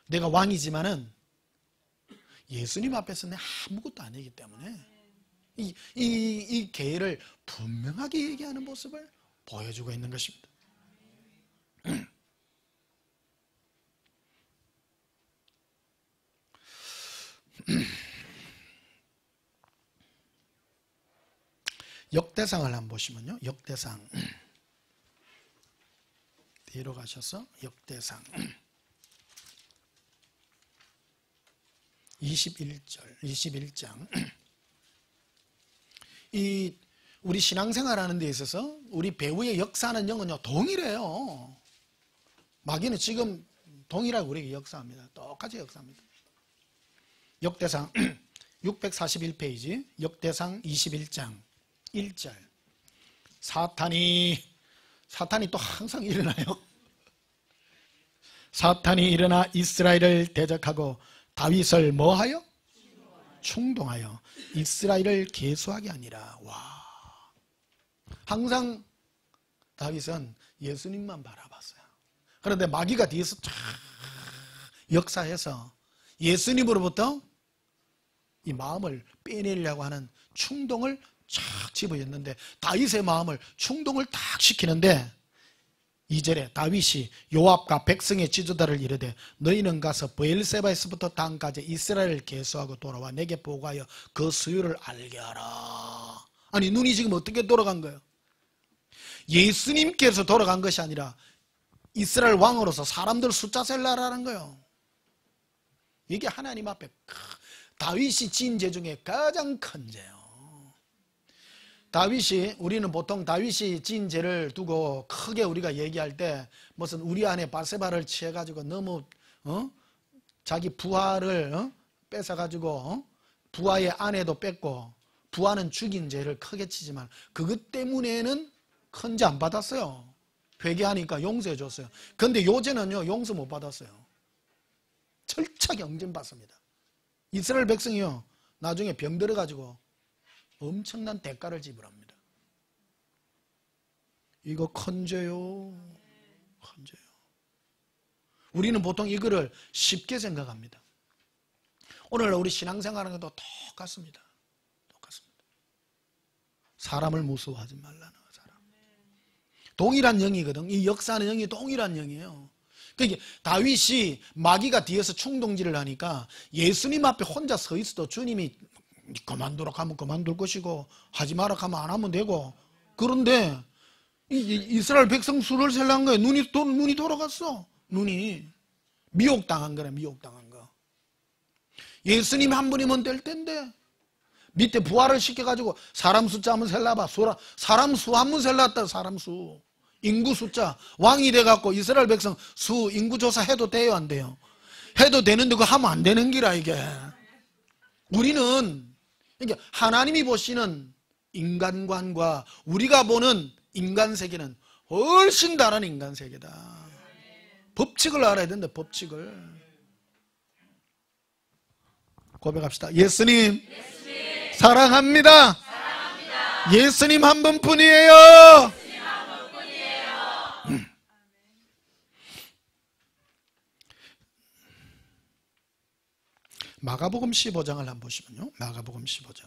내가 왕이지만은 예수님 앞에서는 아무것도 아니기 때문에 이 계를 분명하게 얘기하는 모습을 보여주고 있는 것입니다. 역대상을 한번 보시면요. 역대상 뒤로 가셔서 역대상 21장 이 우리 신앙생활 하는 데 있어서 우리 배우의 역사하는 영은요 동일해요. 마귀는 지금 동일하게 우리에게 역사합니다. 똑같이 역사합니다. 역대상 641페이지 역대상 21장 1절 사탄이 또 항상 일어나요. 사탄이 일어나 이스라엘을 대적하고 다윗을 뭐하여? 충동하여 이스라엘을 계수하게 하니라. 와, 항상 다윗은 예수님만 바라봤어요. 그런데 마귀가 뒤에서 쫙 역사해서 예수님으로부터 이 마음을 빼내려고 하는 충동을 쫙 집어였는데 다윗의 마음을 충동을 딱 시키는데 2절에 다윗이 요압과 백성의 지도자를 이르되 너희는 가서 브엘세바에서부터 단까지 이스라엘을 계수하고 돌아와 내게 보고하여 그 수요를 알게 하라. 아니 눈이 지금 어떻게 돌아간 거예요? 예수님께서 돌아간 것이 아니라 이스라엘 왕으로서 사람들 숫자 셀라라는 거예요. 이게 하나님 앞에 다윗이 지은 죄 중에 가장 큰 죄예요. 다윗이 우리는 보통 다윗이 지은 죄를 두고 크게 우리가 얘기할 때 무슨 우리 안에 바세바를 취해가지고 너무 자기 부하를 뺏어가지고 부하의 아내도 뺏고 부하는 죽인 죄를 크게 치지만 그것 때문에는 큰 죄 안 받았어요. 회개하니까 용서해 줬어요. 그런데 요죄는요 용서 못 받았어요. 철저하게 응징받습니다. 이스라엘 백성이요 나중에 병 들어가지고 엄청난 대가를 지불합니다. 이거 큰 죄요. 큰 죄요. 우리는 보통 이거를 쉽게 생각합니다. 오늘 우리 신앙생활하는 것도 똑같습니다. 똑같습니다. 사람을 무서워하지 말라는 사람. 동일한 영이거든. 이 역사하는 영이 동일한 영이에요. 그러니까 다윗이 마귀가 뒤에서 충동질을 하니까 예수님 앞에 혼자 서 있어도 주님이 그만두라 하면 그만둘 것이고 하지 마라 하면 안 하면 되고 그런데 이스라엘 백성 수를 셀란 거예요. 눈이 돌아갔어. 눈이 미혹당한 거래. 미혹당한 거. 예수님 한 분이면 될 텐데 밑에 부하를 시켜가지고 사람 숫자 한번 셀라봐. 사람 수 한번 셀랐다. 사람 수 인구 숫자 왕이 돼갖고 이스라엘 백성 수 인구 조사 해도 돼요 안 돼요? 해도 되는데 그거 하면 안 되는 기라 이게. 우리는 그러니까 하나님이 보시는 인간관과 우리가 보는 인간 세계는 훨씬 다른 인간 세계다. 법칙을 알아야 된다. 법칙을. 고백합시다. 예수님 사랑합니다. 예수님 한 분뿐이에요. 마가복음 15장을 한번 보시면요. 마가복음 15장.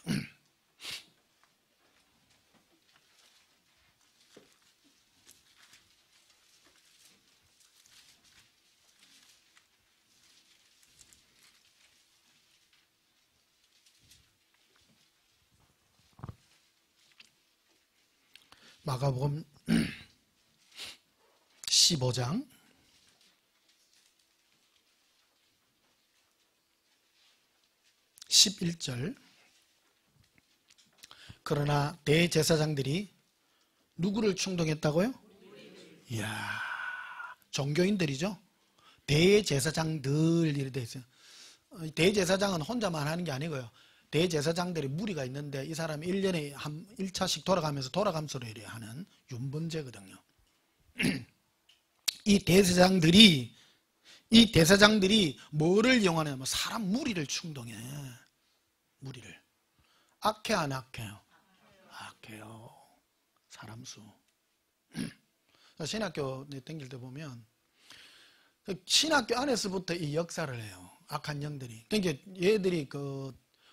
마가복음 15장 11절. 그러나 대제사장들이 누구를 충동했다고요? 이야, 종교인들이죠. 대제사장들 이렇게 돼 있어요. 대제사장은 혼자만 하는 게 아니고요. 대제사장들이 무리가 있는데 이 사람이 1년에 한 1차씩 돌아가면서 돌아감소로 이래 하는 윤번제거든요. 이 대제사장들이 뭐를 이용하냐면 사람 무리를 충동해. 무리를. 악해 안 악해요? 악해요. 사람 수. 신학교 댕길 때 보면 신학교 안에서부터 이 역사를 해요. 악한 영들이. 그러니까 얘들이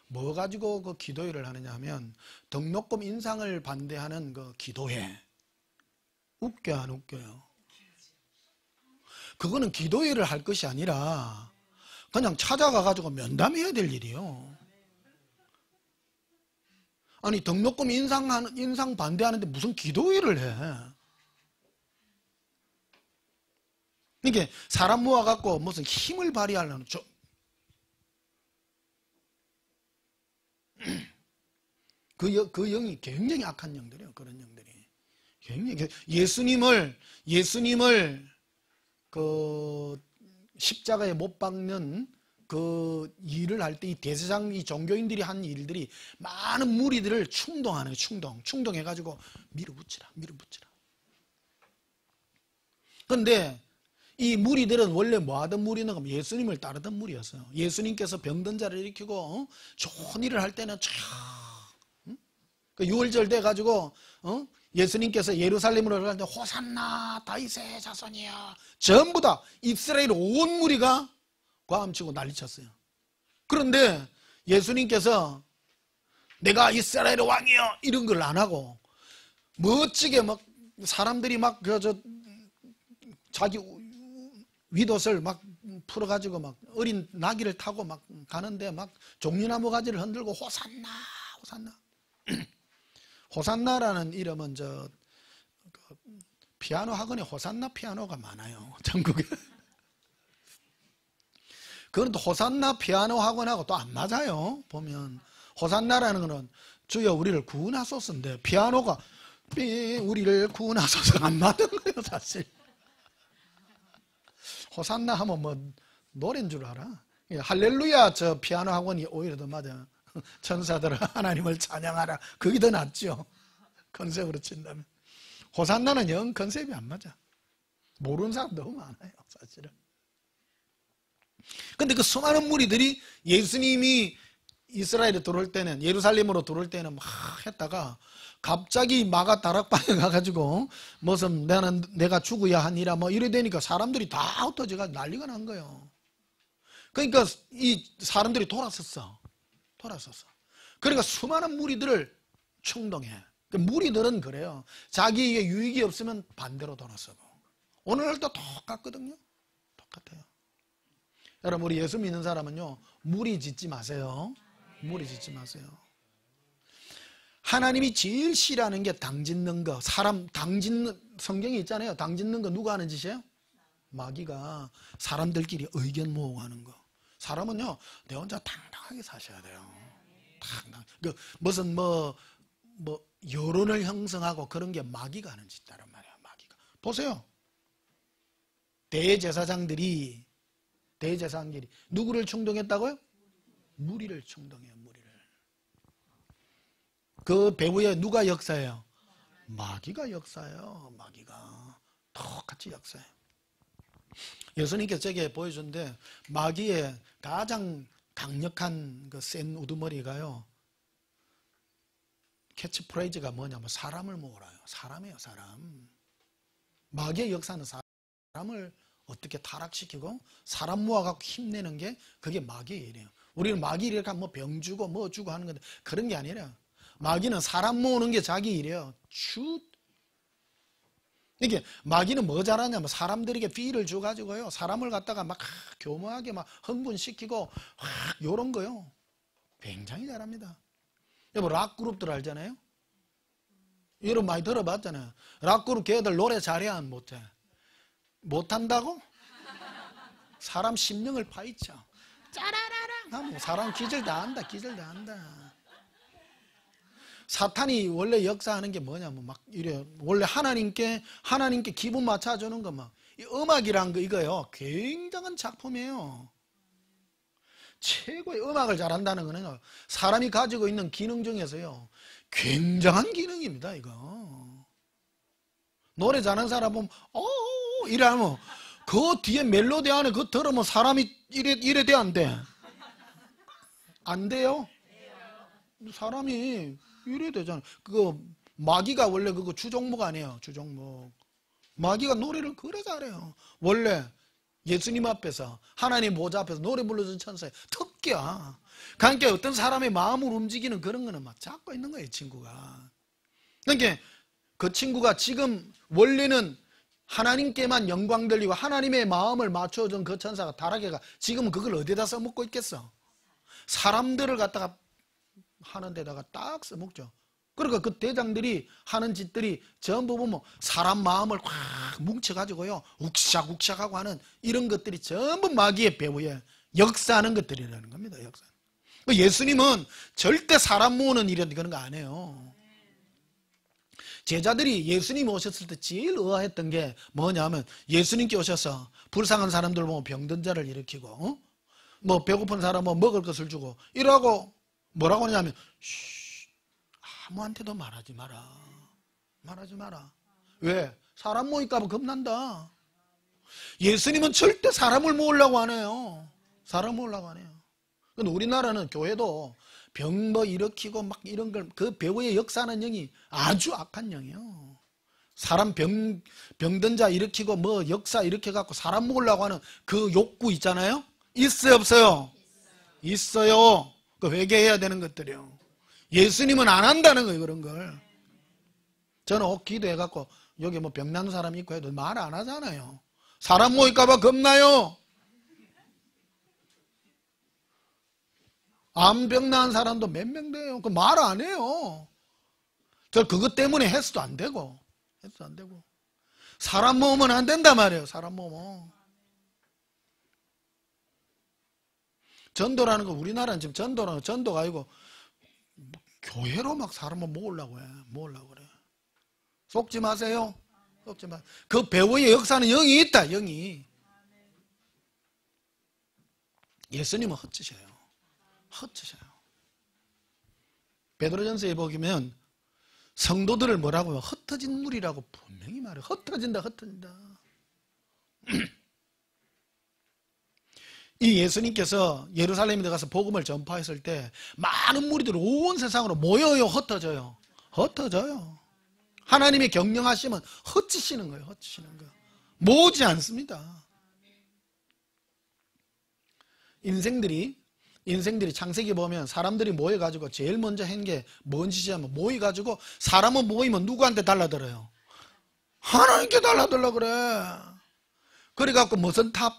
뭐 가지고 그 기도회를 하느냐 하면 등록금 인상을 반대하는 그 기도회. 웃겨 안 웃겨요? 그거는 기도회를 할 것이 아니라 그냥 찾아가 가지고 면담해야 될 일이요. 아니 등록금 인상 반대하는데 무슨 기도회를 해? 이게 사람 모아갖고 무슨 힘을 발휘하려는 그 영이 굉장히 악한 영들이에요. 그런 영들이 굉장히 예수님을 그 십자가에 못 박는 그 일을 할 때 이 대제사장, 이 종교인들이 한 일들이 많은 무리들을 충동하는 거예요. 충동해가지고 밀어붙이라. 그런데 이 무리들은 원래 뭐 하던 무리는 예수님을 따르던 무리였어요. 예수님께서 병든 자를 일으키고 좋은 일을 할 때는 그 6월절 돼가지고 예수님께서 예루살렘으로 갈 때 호산나 다윗의 자손이야. 전부 다 이스라엘 온 무리가 과음치고 난리쳤어요. 그런데 예수님께서 내가 이스라엘의 왕이요 이런 걸 안 하고 멋지게 막 사람들이 막 자기 윗옷을 막 풀어가지고 막 어린 나귀를 타고 막 가는데 막 종려나무 가지를 흔들고 호산나 호산나라는 이름은 피아노 학원에 호산나 피아노가 많아요. 전국에. 그건 또 호산나 피아노 학원하고 또 안 맞아요. 보면 호산나라는 거는 주여 우리를 구원하소서인데 피아노가 우리를 구원하소서 안 맞는 거예요 사실. 호산나 하면 뭐 노래인 줄 알아? 할렐루야 저 피아노 학원이 오히려 더 맞아. 천사들아 하나님을 찬양하라. 그게 더 낫죠. 컨셉으로 친다면. 호산나는 영 컨셉이 안 맞아. 모르는 사람 너무 많아요 사실은. 근데 그 수많은 무리들이 예수님이 이스라엘에 들어올 때는 예루살렘으로 들어올 때는 막 했다가 갑자기 마가 다락방에 가가지고 무슨 내가 죽어야 하니라 뭐 이래 되니까 사람들이 다 흩어져가 난리가 난 거예요. 그러니까 이 사람들이 돌아섰어. 그러니까 수많은 무리들을 충동해. 무리들은 그래요. 자기에게 유익이 없으면 반대로 돌아서고. 오늘날도 똑같거든요. 똑같아요. 여러분 우리 예수 믿는 사람은요 무리 짓지 마세요. 무리 짓지 마세요. 하나님이 제일 싫어하는 게 당 짓는 거. 사람 당 짓는 성경에 있잖아요. 당 짓는 거 누가 하는 짓이에요? 마귀가 사람들끼리 의견 모으고 하는 거. 사람은요 내 혼자 당당하게 사셔야 돼요. 당당. 무슨 뭐 여론을 형성하고 그런 게 마귀가 하는 짓이란 말이에요. 마귀가. 보세요. 대제사장들이 누구를 충동했다고요? 무리를 충동해요. 무리를. 그 배후에 누가 역사해요? 마귀가 역사해요. 마귀가 똑같이 역사해요. 예수님께서 저게 보여준데 마귀의 가장 강력한 그 센 우두머리가요. 캐치프레이즈가 뭐냐면 사람을 모으라요. 사람이에요. 사람. 마귀의 역사는 사람을 어떻게 타락시키고 사람 모아갖고 힘내는 게 그게 마귀의 일이에요. 우리는 마귀 이렇게 하면 뭐 병 주고 뭐 주고 하는 건데 그런 게 아니라 마귀는 사람 모으는 게 자기 일이에요. 이게 마귀는 뭐 잘하냐면 사람들에게 피를 줘가지고요. 사람을 갖다가 막 교묘하게 막 흥분시키고 요런 거요. 굉장히 잘합니다. 여러분 락 그룹들 알잖아요. 여러분 많이 들어봤잖아요. 락 그룹 걔들 노래 잘해야 안 못해? 못한다고? 사람 심령을 파헤쳐. 짜라라랑 뭐 사람 기절 다 한다. 기절 다 한다. 사탄이 원래 역사하는 게 뭐냐면 막 이래. 원래 하나님께 기분 맞춰주는 거 막. 이 음악이란 거 이거요. 굉장한 작품이에요. 최고의 음악을 잘한다는 거는 사람이 가지고 있는 기능 중에서요. 굉장한 기능입니다, 이거. 노래 잘하는 사람 보면, 이러면, 그 뒤에 멜로디 안에 그거 들으면 사람이 이래 돼, 안 돼? 안 돼요? 사람이 이래 되잖아. 그거, 마귀가 원래 그거 주종목 아니에요, 주종목. 마귀가 노래를 그래 잘해요. 원래 예수님 앞에서, 하나님 보좌 앞에서 노래 불러준 천사예요. 특기야. 그러니까 어떤 사람의 마음을 움직이는 그런 거는 막 잡고 있는 거예요, 친구가. 그러니까 그 친구가 지금 원래는 하나님께만 영광 돌리고 하나님의 마음을 맞춰준 그 천사가 다락에가 지금은 그걸 어디다 써먹고 있겠어? 사람들을 갖다가 하는 데다가 딱 써먹죠. 그러니까 그 대장들이 하는 짓들이 전부 보면 사람 마음을 확 뭉쳐가지고요 욱샥욱샥하고 하는 이런 것들이 전부 마귀의 배후에 역사하는 것들이라는 겁니다. 역사. 예수님은 절대 사람 모으는 일이라는 그런 거 안 해요. 제자들이 예수님 오셨을 때 제일 의아했던 게 뭐냐면 예수님께 오셔서 불쌍한 사람들 보면 병든 자를 일으키고 뭐 배고픈 사람 뭐 먹을 것을 주고 이러고 뭐라고 하냐면 아무한테도 말하지 마라. 말하지 마라. 왜? 사람 모일까 봐 겁난다. 예수님은 절대 사람을 모으려고 안 해요. 사람 모으려고 안 해요. 근데 우리나라는 교회도 병 뭐 일으키고 막 이런 걸 그 배후에 역사하는 영이 아주 악한 영이에요. 사람 병든 자 일으키고 뭐 역사 일으켜 갖고 사람 모으려고 하는 그 욕구 있잖아요. 있어요, 없어요? 있어요. 그 회개해야 되는 것들이요. 예수님은 안 한다는 거예요, 그런 걸. 저는 기도해 갖고 여기 뭐 병난 사람 있고 해도 말 안 하잖아요. 사람 모일까 봐 겁나요. 암병 난 사람도 몇 명 돼요. 그 말 안 해요. 저 그것 때문에 해서도 안 되고. 사람 모으면 안 된단 말이에요. 사람 모으면. 전도라는 거 우리나라는 지금 전도가 아니고 교회로 막 사람을 모으려고 해. 그래. 속지 마세요. 속지 마. 그 배후의 역사는 영이 있다. 영이. 예수님은 헛짓이에요. 베드로전서에 보면 성도들을 뭐라고요? 흩어진 물이라고 분명히 말해요. 흩어진다. 이 예수님께서 예루살렘에 가서 복음을 전파했을 때 많은 무리들이 온 세상으로 모여요, 흩어져요. 하나님의 경영하시면 흩치시는 거예요. 모으지 않습니다. 인생들이 창세기 보면 사람들이 모여가지고 제일 먼저 한 게 뭔 짓이냐면 모여가지고 사람은 모이면 누구한테 달라들어요? 하나님께 달라들라 그래. 그래갖고 무슨 탑?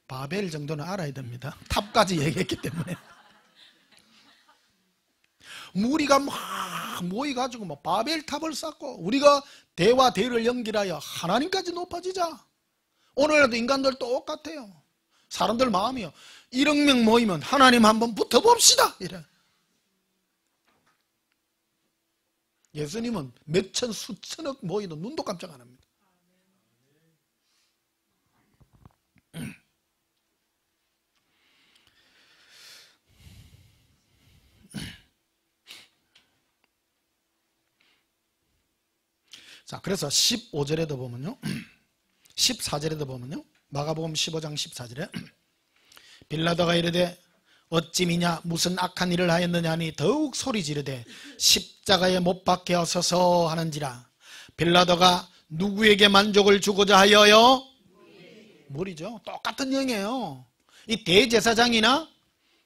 바벨 정도는 알아야 됩니다. 탑까지 얘기했기 때문에. 무리가 막 모여가지고 막 바벨 탑을 쌓고 우리가 대와 대를 연결하여 하나님까지 높아지자. 오늘날도 인간들 똑같아요. 사람들 마음이요. 1억 명 모이면 하나님 한번 붙어봅시다. 이래. 예수님은 몇천 수천억 모이도 눈도 깜짝 안 합니다. 자, 그래서 15절에도 보면요. 14절에도 보면요. 마가복음 15장 14절에 빌라도가 이르되 어찌 미냐 무슨 악한 일을 하였느냐 하니 더욱 소리 지르되 십자가에 못 박혀 하소서 하는지라. 빌라도가 누구에게 만족을 주고자 하여요? 무리죠. 똑같은 영이에요. 이 대제사장이나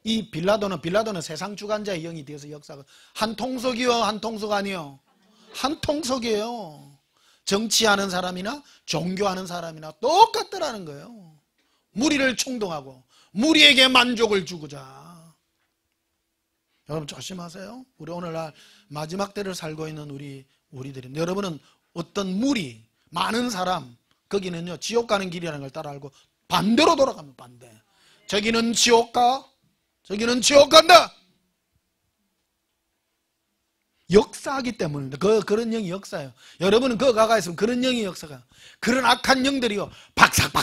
이 빌라도는 세상 주관자의 영이 되어서 역사가 한 통속이요, 한 통속 아니요? 한 통속이에요. 정치하는 사람이나 종교하는 사람이나 똑같더라는 거예요. 무리를 충동하고 무리에게 만족을 주고자. 여러분 조심하세요. 우리 오늘날 마지막 때를 살고 있는 우리들이 여러분은 어떤 무리, 많은 사람 거기는요 지옥 가는 길이라는 걸 따라 알고 반대로 돌아가면 반대. 저기는 지옥 가, 저기는 지옥 간다. 역사하기 때문에. 그런 영이 역사예요. 여러분은 그 가가 있으면 그런 영이 역사가. 그런 악한 영들이요 박삭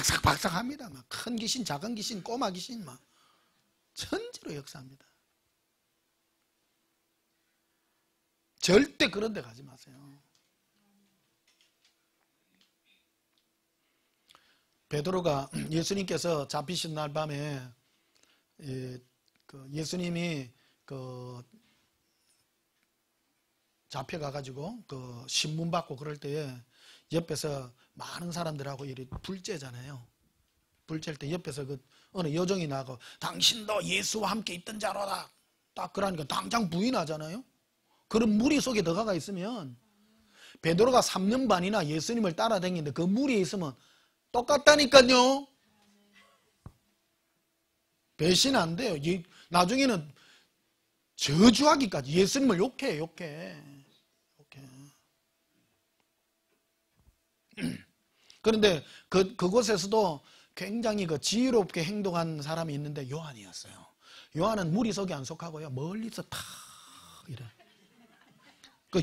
합니다. 막 큰 귀신, 작은 귀신, 꼬마 귀신 막 천지로 역사합니다. 절대 그런 데 가지 마세요. 베드로가 예수님께서 잡히신 날 밤에 예수님이 잡혀가가지고 신문 받고 그럴 때에 옆에서 많은 사람들하고 이렇게 불쬐잖아요. 불쬐일 때 옆에서 어느 여종이 나고 당신도 예수와 함께 있던 자로다. 딱 그러니까 당장 부인하잖아요. 그런 무리 속에 들어가 있으면 베드로가 3년 반이나 예수님을 따라다니는데 그 무리에 있으면 똑같다니까요. 배신 안 돼요. 나중에는 저주하기까지 예수님을 욕해. 그런데 그곳에서도 굉장히 지혜롭게 행동한 사람이 있는데 요한이었어요. 요한은 무리 속에 안 속하고요. 멀리서 탁 이래.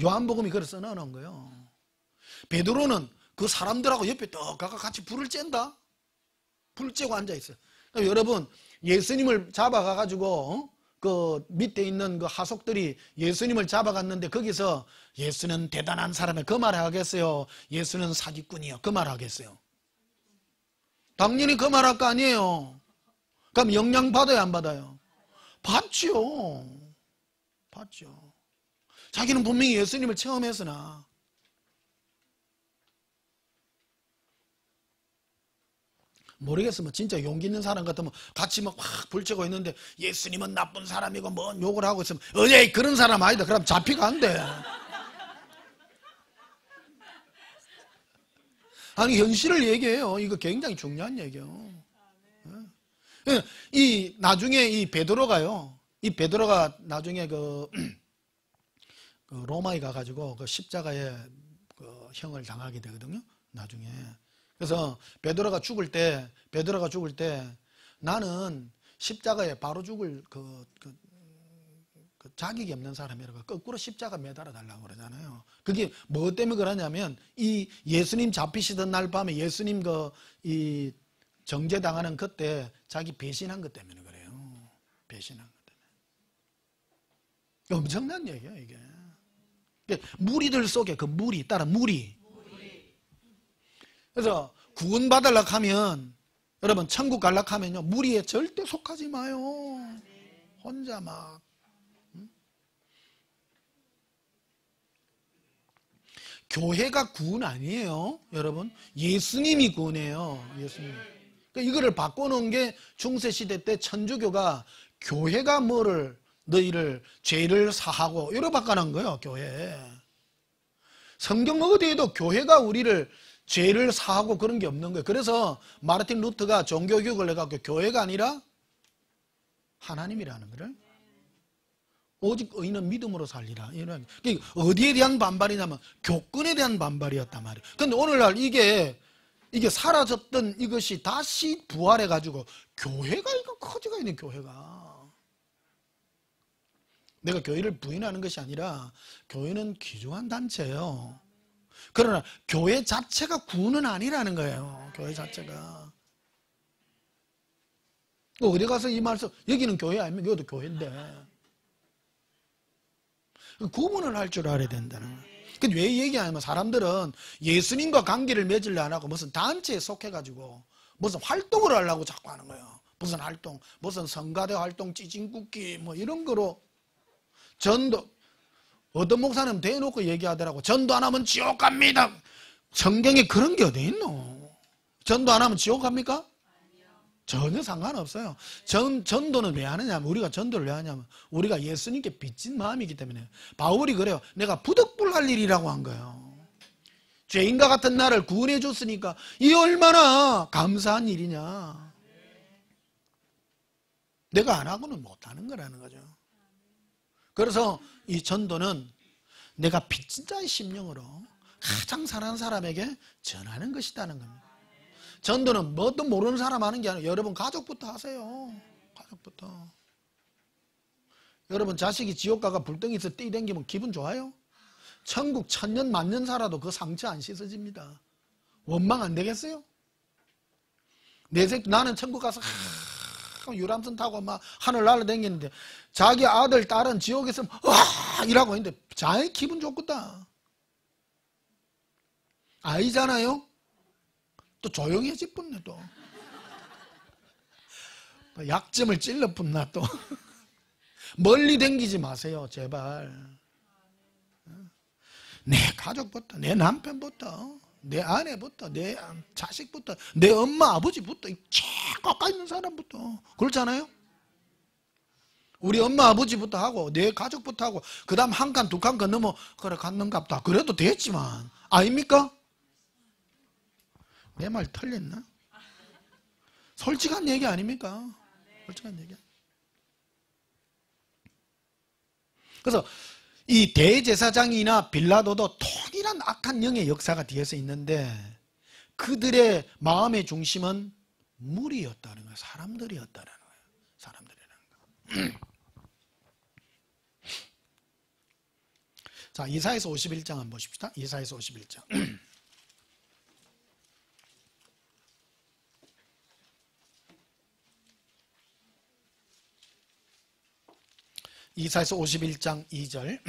요한복음이 그래서 써놓은 거예요. 베드로는 그 사람들하고 옆에 떡 가가 같이 불을 쬐다. 불을 쬐고 앉아있어요. 그러니까 여러분, 예수님을 잡아가가지고, 그 밑에 있는 그 하속들이 예수님을 잡아갔는데 거기서 예수는 대단한 사람이에요. 그 말 하겠어요? 예수는 사기꾼이요. 그 말 하겠어요? 당연히 그 말 할 거 아니에요. 그럼 영향 받아요, 안 받아요? 받죠. 자기는 분명히 예수님을 체험했으나 모르겠어. 진짜 용기 있는 사람 같으면 같이 막 불쬐고 있는데 예수님은 나쁜 사람이고 뭔 욕을 하고 있으면 어제 그런 사람 아니다. 그럼 잡히가 안 돼. 아니 현실을 얘기해요. 이거 굉장히 중요한 얘기예요. 이 나중에 이 베드로가 나중에 로마에 가가지고 십자가에 형을 당하게 되거든요. 나중에. 그래서 베드로가 죽을 때 나는 십자가에 바로 죽을 자격이 없는 사람이라고 거꾸로 십자가 매달아 달라고 그러잖아요. 그게 뭐 때문에 그러냐면 이 예수님 잡히시던 날 밤에 예수님 이 정죄당하는 그때 자기 배신한 것 때문에 그래요. 배신한 것 때문에. 엄청난 얘기예요, 이게. 무리들 속에 무리. 그래서 구원받으려고 하면 여러분 천국 가려고 하면요 무리에 절대 속하지 마요. 혼자 막 교회가 구원 아니에요. 여러분 예수님이 구원해요. 예수님. 그러니까 이거를 바꿔놓은 게 중세시대 때 천주교가 교회가 너희를 죄를 사하고 이렇게 바꿔놓은 거예요. 교회. 성경 어디에도 교회가 우리를 죄를 사하고 그런 게 없는 거예요. 그래서 마르틴 루터가 종교교육을 해갖고 교회가 아니라 하나님이라는 거를 오직 의인은 믿음으로 살리라. 이런. 어디에 대한 반발이냐면 교권에 대한 반발이었단 말이에요. 그런데 오늘날 이게 사라졌던 이것이 다시 부활해가지고 교회가 이거 커지가 있는 교회가. 내가 교회를 부인하는 것이 아니라 교회는 귀중한 단체예요. 그러나 교회 자체가 구원은 아니라는 거예요. 교회 자체가. 어디 가서 이 말씀 여기는 교회 아니면 여기도 교회인데 구분을 할 줄 알아야 된다는 거예요. 근데 왜 얘기하냐면 사람들은 예수님과 관계를 맺으려 안 하고 무슨 단체에 속해가지고 무슨 활동을 하려고 자꾸 하는 거예요. 무슨 활동, 무슨 성가대 활동, 찌진국기 뭐 이런 거로 전도. 어떤 목사님 대놓고 얘기하더라고. 전도 안 하면 지옥 갑니다. 성경에 그런 게 어디 있노? 전도 안 하면 지옥 갑니까? 전혀 상관없어요. 전도는 왜 하느냐면 우리가 전도를 왜 하냐면 우리가 예수님께 빚진 마음이기 때문에. 바울이 그래요. 내가 부득불할 일이라고 한 거예요. 죄인과 같은 나를 구원해 줬으니까 이 얼마나 감사한 일이냐. 내가 안 하고는 못하는 거라는 거죠. 그래서 이 전도는 내가 빚진 자의 심령으로 가장 사랑하는 사람에게 전하는 것이라는 겁니다. 전도는 뭣도 모르는 사람 하는 게 아니라 여러분 가족부터 하세요. 가족부터. 여러분 자식이 지옥 가가 불덩이에서 뛰댕기면 기분 좋아요? 천국 천년 만년 살아도 그 상처 안 씻어집니다. 원망 안 되겠어요? 내 새끼 나는 천국 가서 유람선 타고 막 하늘 날아다니는데 자기 아들 딸은 지옥에서 와 이라고 했는데 자기 기분 좋겠다. 아니잖아요? 또 조용해질 뿐네 또 약점을 찔러 뿐나 또 멀리 댕기지 마세요 제발. 내 가족부터 내 남편부터 내 아내부터 내 자식부터 내 엄마 아버지부터 제일 가까이 있는 사람부터 그렇잖아요? 우리 엄마 아버지부터 하고 내 가족부터 하고 그 다음 한 칸 두 칸 건너면 그래 갔는갑다 그래도 됐지만 아닙니까? 내 말 틀렸나? 솔직한 얘기 아닙니까? 솔직한 얘기. 그래서 이 대제사장이나 빌라도도 통일한 악한 영의 역사가 뒤에서 있는데 그들의 마음의 중심은 무리였다는 거예요. 사람들이었다는 거예요. 사람들이라는 거. 자, 이사야서 51장 한번 보십시다. 이사야서 51장. 이사야서 51장 2절.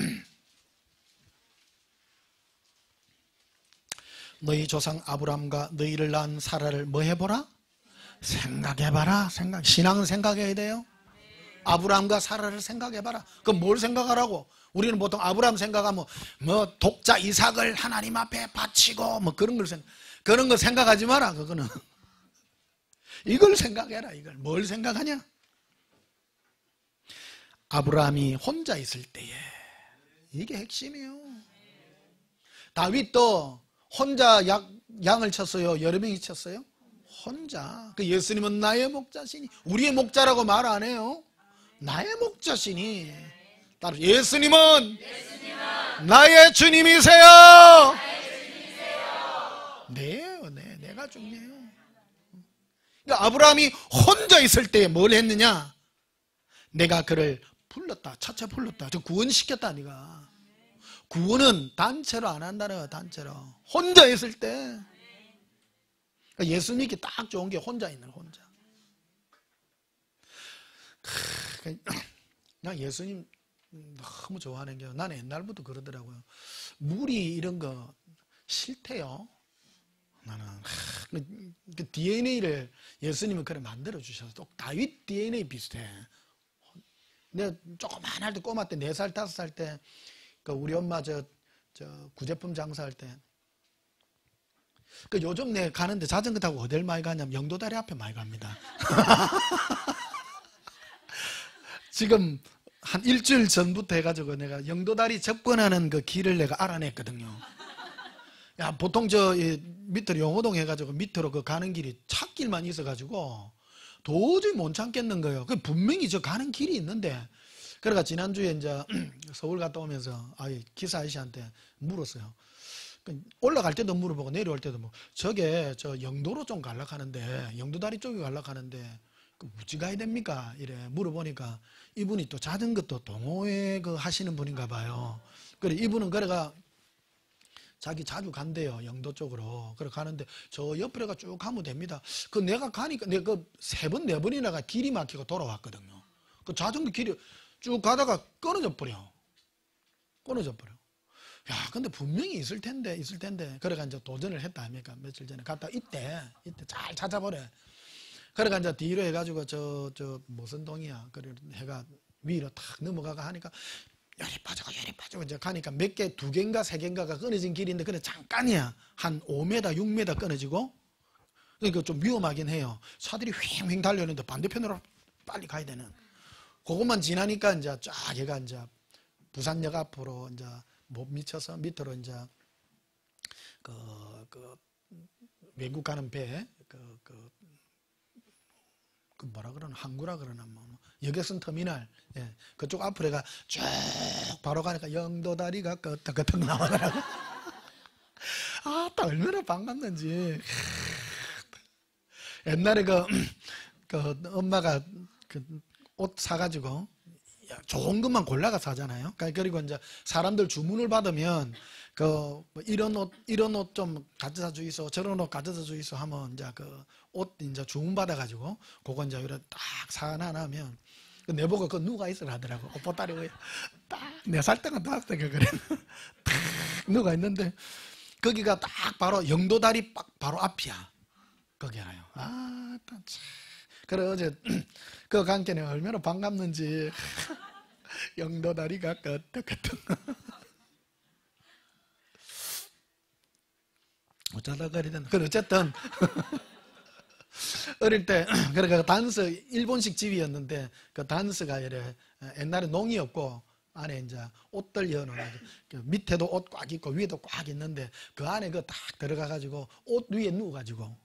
너희 조상 아브람과 너희를 낳은 사라를 뭐 해보라? 생각해봐라. 신앙은 생각해야 돼요. 아브람과 사라를 생각해봐라. 그럼 뭘 생각하라고? 우리는 보통 아브람 생각하면 뭐 독자 이삭을 하나님 앞에 바치고 뭐 그런 거 생각하지 마라. 그거는 이걸 생각해라. 이걸 뭘 생각하냐? 아브라함이 혼자 있을 때에 이게 핵심이에요. 다윗도 혼자 양을 쳤어요? 여러 명이 쳤어요? 혼자. 그 예수님은 나의 목자시니 우리의 목자라고 말 안 해요. 나의 목자시니 따로 예수님은 나의 주님이세요. 내가 중요해요. 그러니까 아브라함이 혼자 있을 때 뭘 했느냐? 내가 그를 불렀다. 차차 불렀다. 저 구원시켰다. 네가 구원은 단체로 안 한다는 거야. 단체로 혼자 있을 때. 그러니까 예수 믿기 딱 좋은 게 혼자 있는 거야. 혼자. 나 예수님 너무 좋아하는 게 나는 옛날부터 그러더라고요. 무리 이런 거 싫대요. 나는 그 DNA를 예수님은 그래 만들어 주셔서 또 다윗 DNA 비슷해. 내가 조그만 할 때 꼬마 때 4살 5살 때 그 우리 엄마 저 구제품 장사할 때 그 요즘 내 가는데 자전거 타고 어딜 많이 가냐면 영도다리 앞에 많이 갑니다. 지금 한 일주일 전부터 해가지고 내가 영도다리 접근하는 그 길을 내가 알아냈거든요. 야, 보통 저 밑으로 용호동 해가지고 밑으로 그 가는 길이 찻길만 있어가지고 도저히 못 참겠는 거예요. 그 분명히 저 가는 길이 있는데, 그래가 지난주에 이제 서울 갔다 오면서 기사 아저씨한테 물었어요. 올라갈 때도 물어보고 내려올 때도 뭐 저게 저 영도로 좀 갈락 하는데 영도다리 쪽에 갈락 하는데 어찌 가야 됩니까? 이래 물어보니까 이분이 또 자전거 또 동호회 그 하시는 분인가 봐요. 그래 이분은 그래가 자기 자주 간대요. 영도 쪽으로. 그래 가는데 저 옆으로가 쭉 가면 됩니다. 그 내가 가니까 내가 그 3번 4번이나가 길이 막히고 돌아왔거든요. 그 자전거 길이 쭉 가다가 끊어져 버려. 야, 근데 분명히 있을 텐데. 그래가 이제 도전을 했다 아닙니까? 며칠 전에 갔다 이때 잘 찾아보래. 그래가 이제 뒤로 해가지고 저 무슨 동이야. 그래 해가 위로 탁 넘어가가 하니까 열이 빠지고 이제 가니까 몇 개, 2개인가 3개인가가 끊어진 길인데 그래 잠깐이야. 한 5m, 6m 끊어지고. 그러니까 좀 위험하긴 해요. 차들이 휑휑 달려오는데 반대편으로 빨리 가야 되는. 그것만 지나니까 이제 쫙 얘가 이제 부산역 앞으로 이제 못 미쳐서 밑으로 이제 그 외국 가는 배 그 뭐라 그러나 항구라 그러나 뭐 여객선 터미널 그쪽 앞으로 해가 쭉 바로 가니까 영도다리가 끄떡끄떡 나오더라고. 딱 얼마나 반갑는지. 옛날에 그 엄마가 그 옷 사가지고 좋은 것만 골라가 사잖아요. 그리고 이제 사람들 주문을 받으면 뭐 이런 옷 좀 가져다 주이소, 저런 옷 가져다 주이소 하면 이제 그 옷 이제 주문 받아가지고 그거 이제 이렇게 딱 사놔하면 내보고 그 누가 있으라 하더라고. 보따리 딱 내 살 때가 나왔을 때 그래. 딱 누가 있는데 거기가 딱 바로 영도다리 바로 앞이야. 거기가요. 아, 참. 그래 어제 그 관계는 얼마나 반갑는지. 영도다리가 끄떡끄떡. 어쩌다 그리든. 그래 어쨌든 어릴 때 그러니까 단스 일본식 집이었는데 그 단스가 이래 옛날에 농이었고 안에 이제 옷들 여놓은 밑에도 옷 꽉 있고 위에도 꽉 있는데 그 안에 그 딱 들어가 가지고 옷 위에 누워 가지고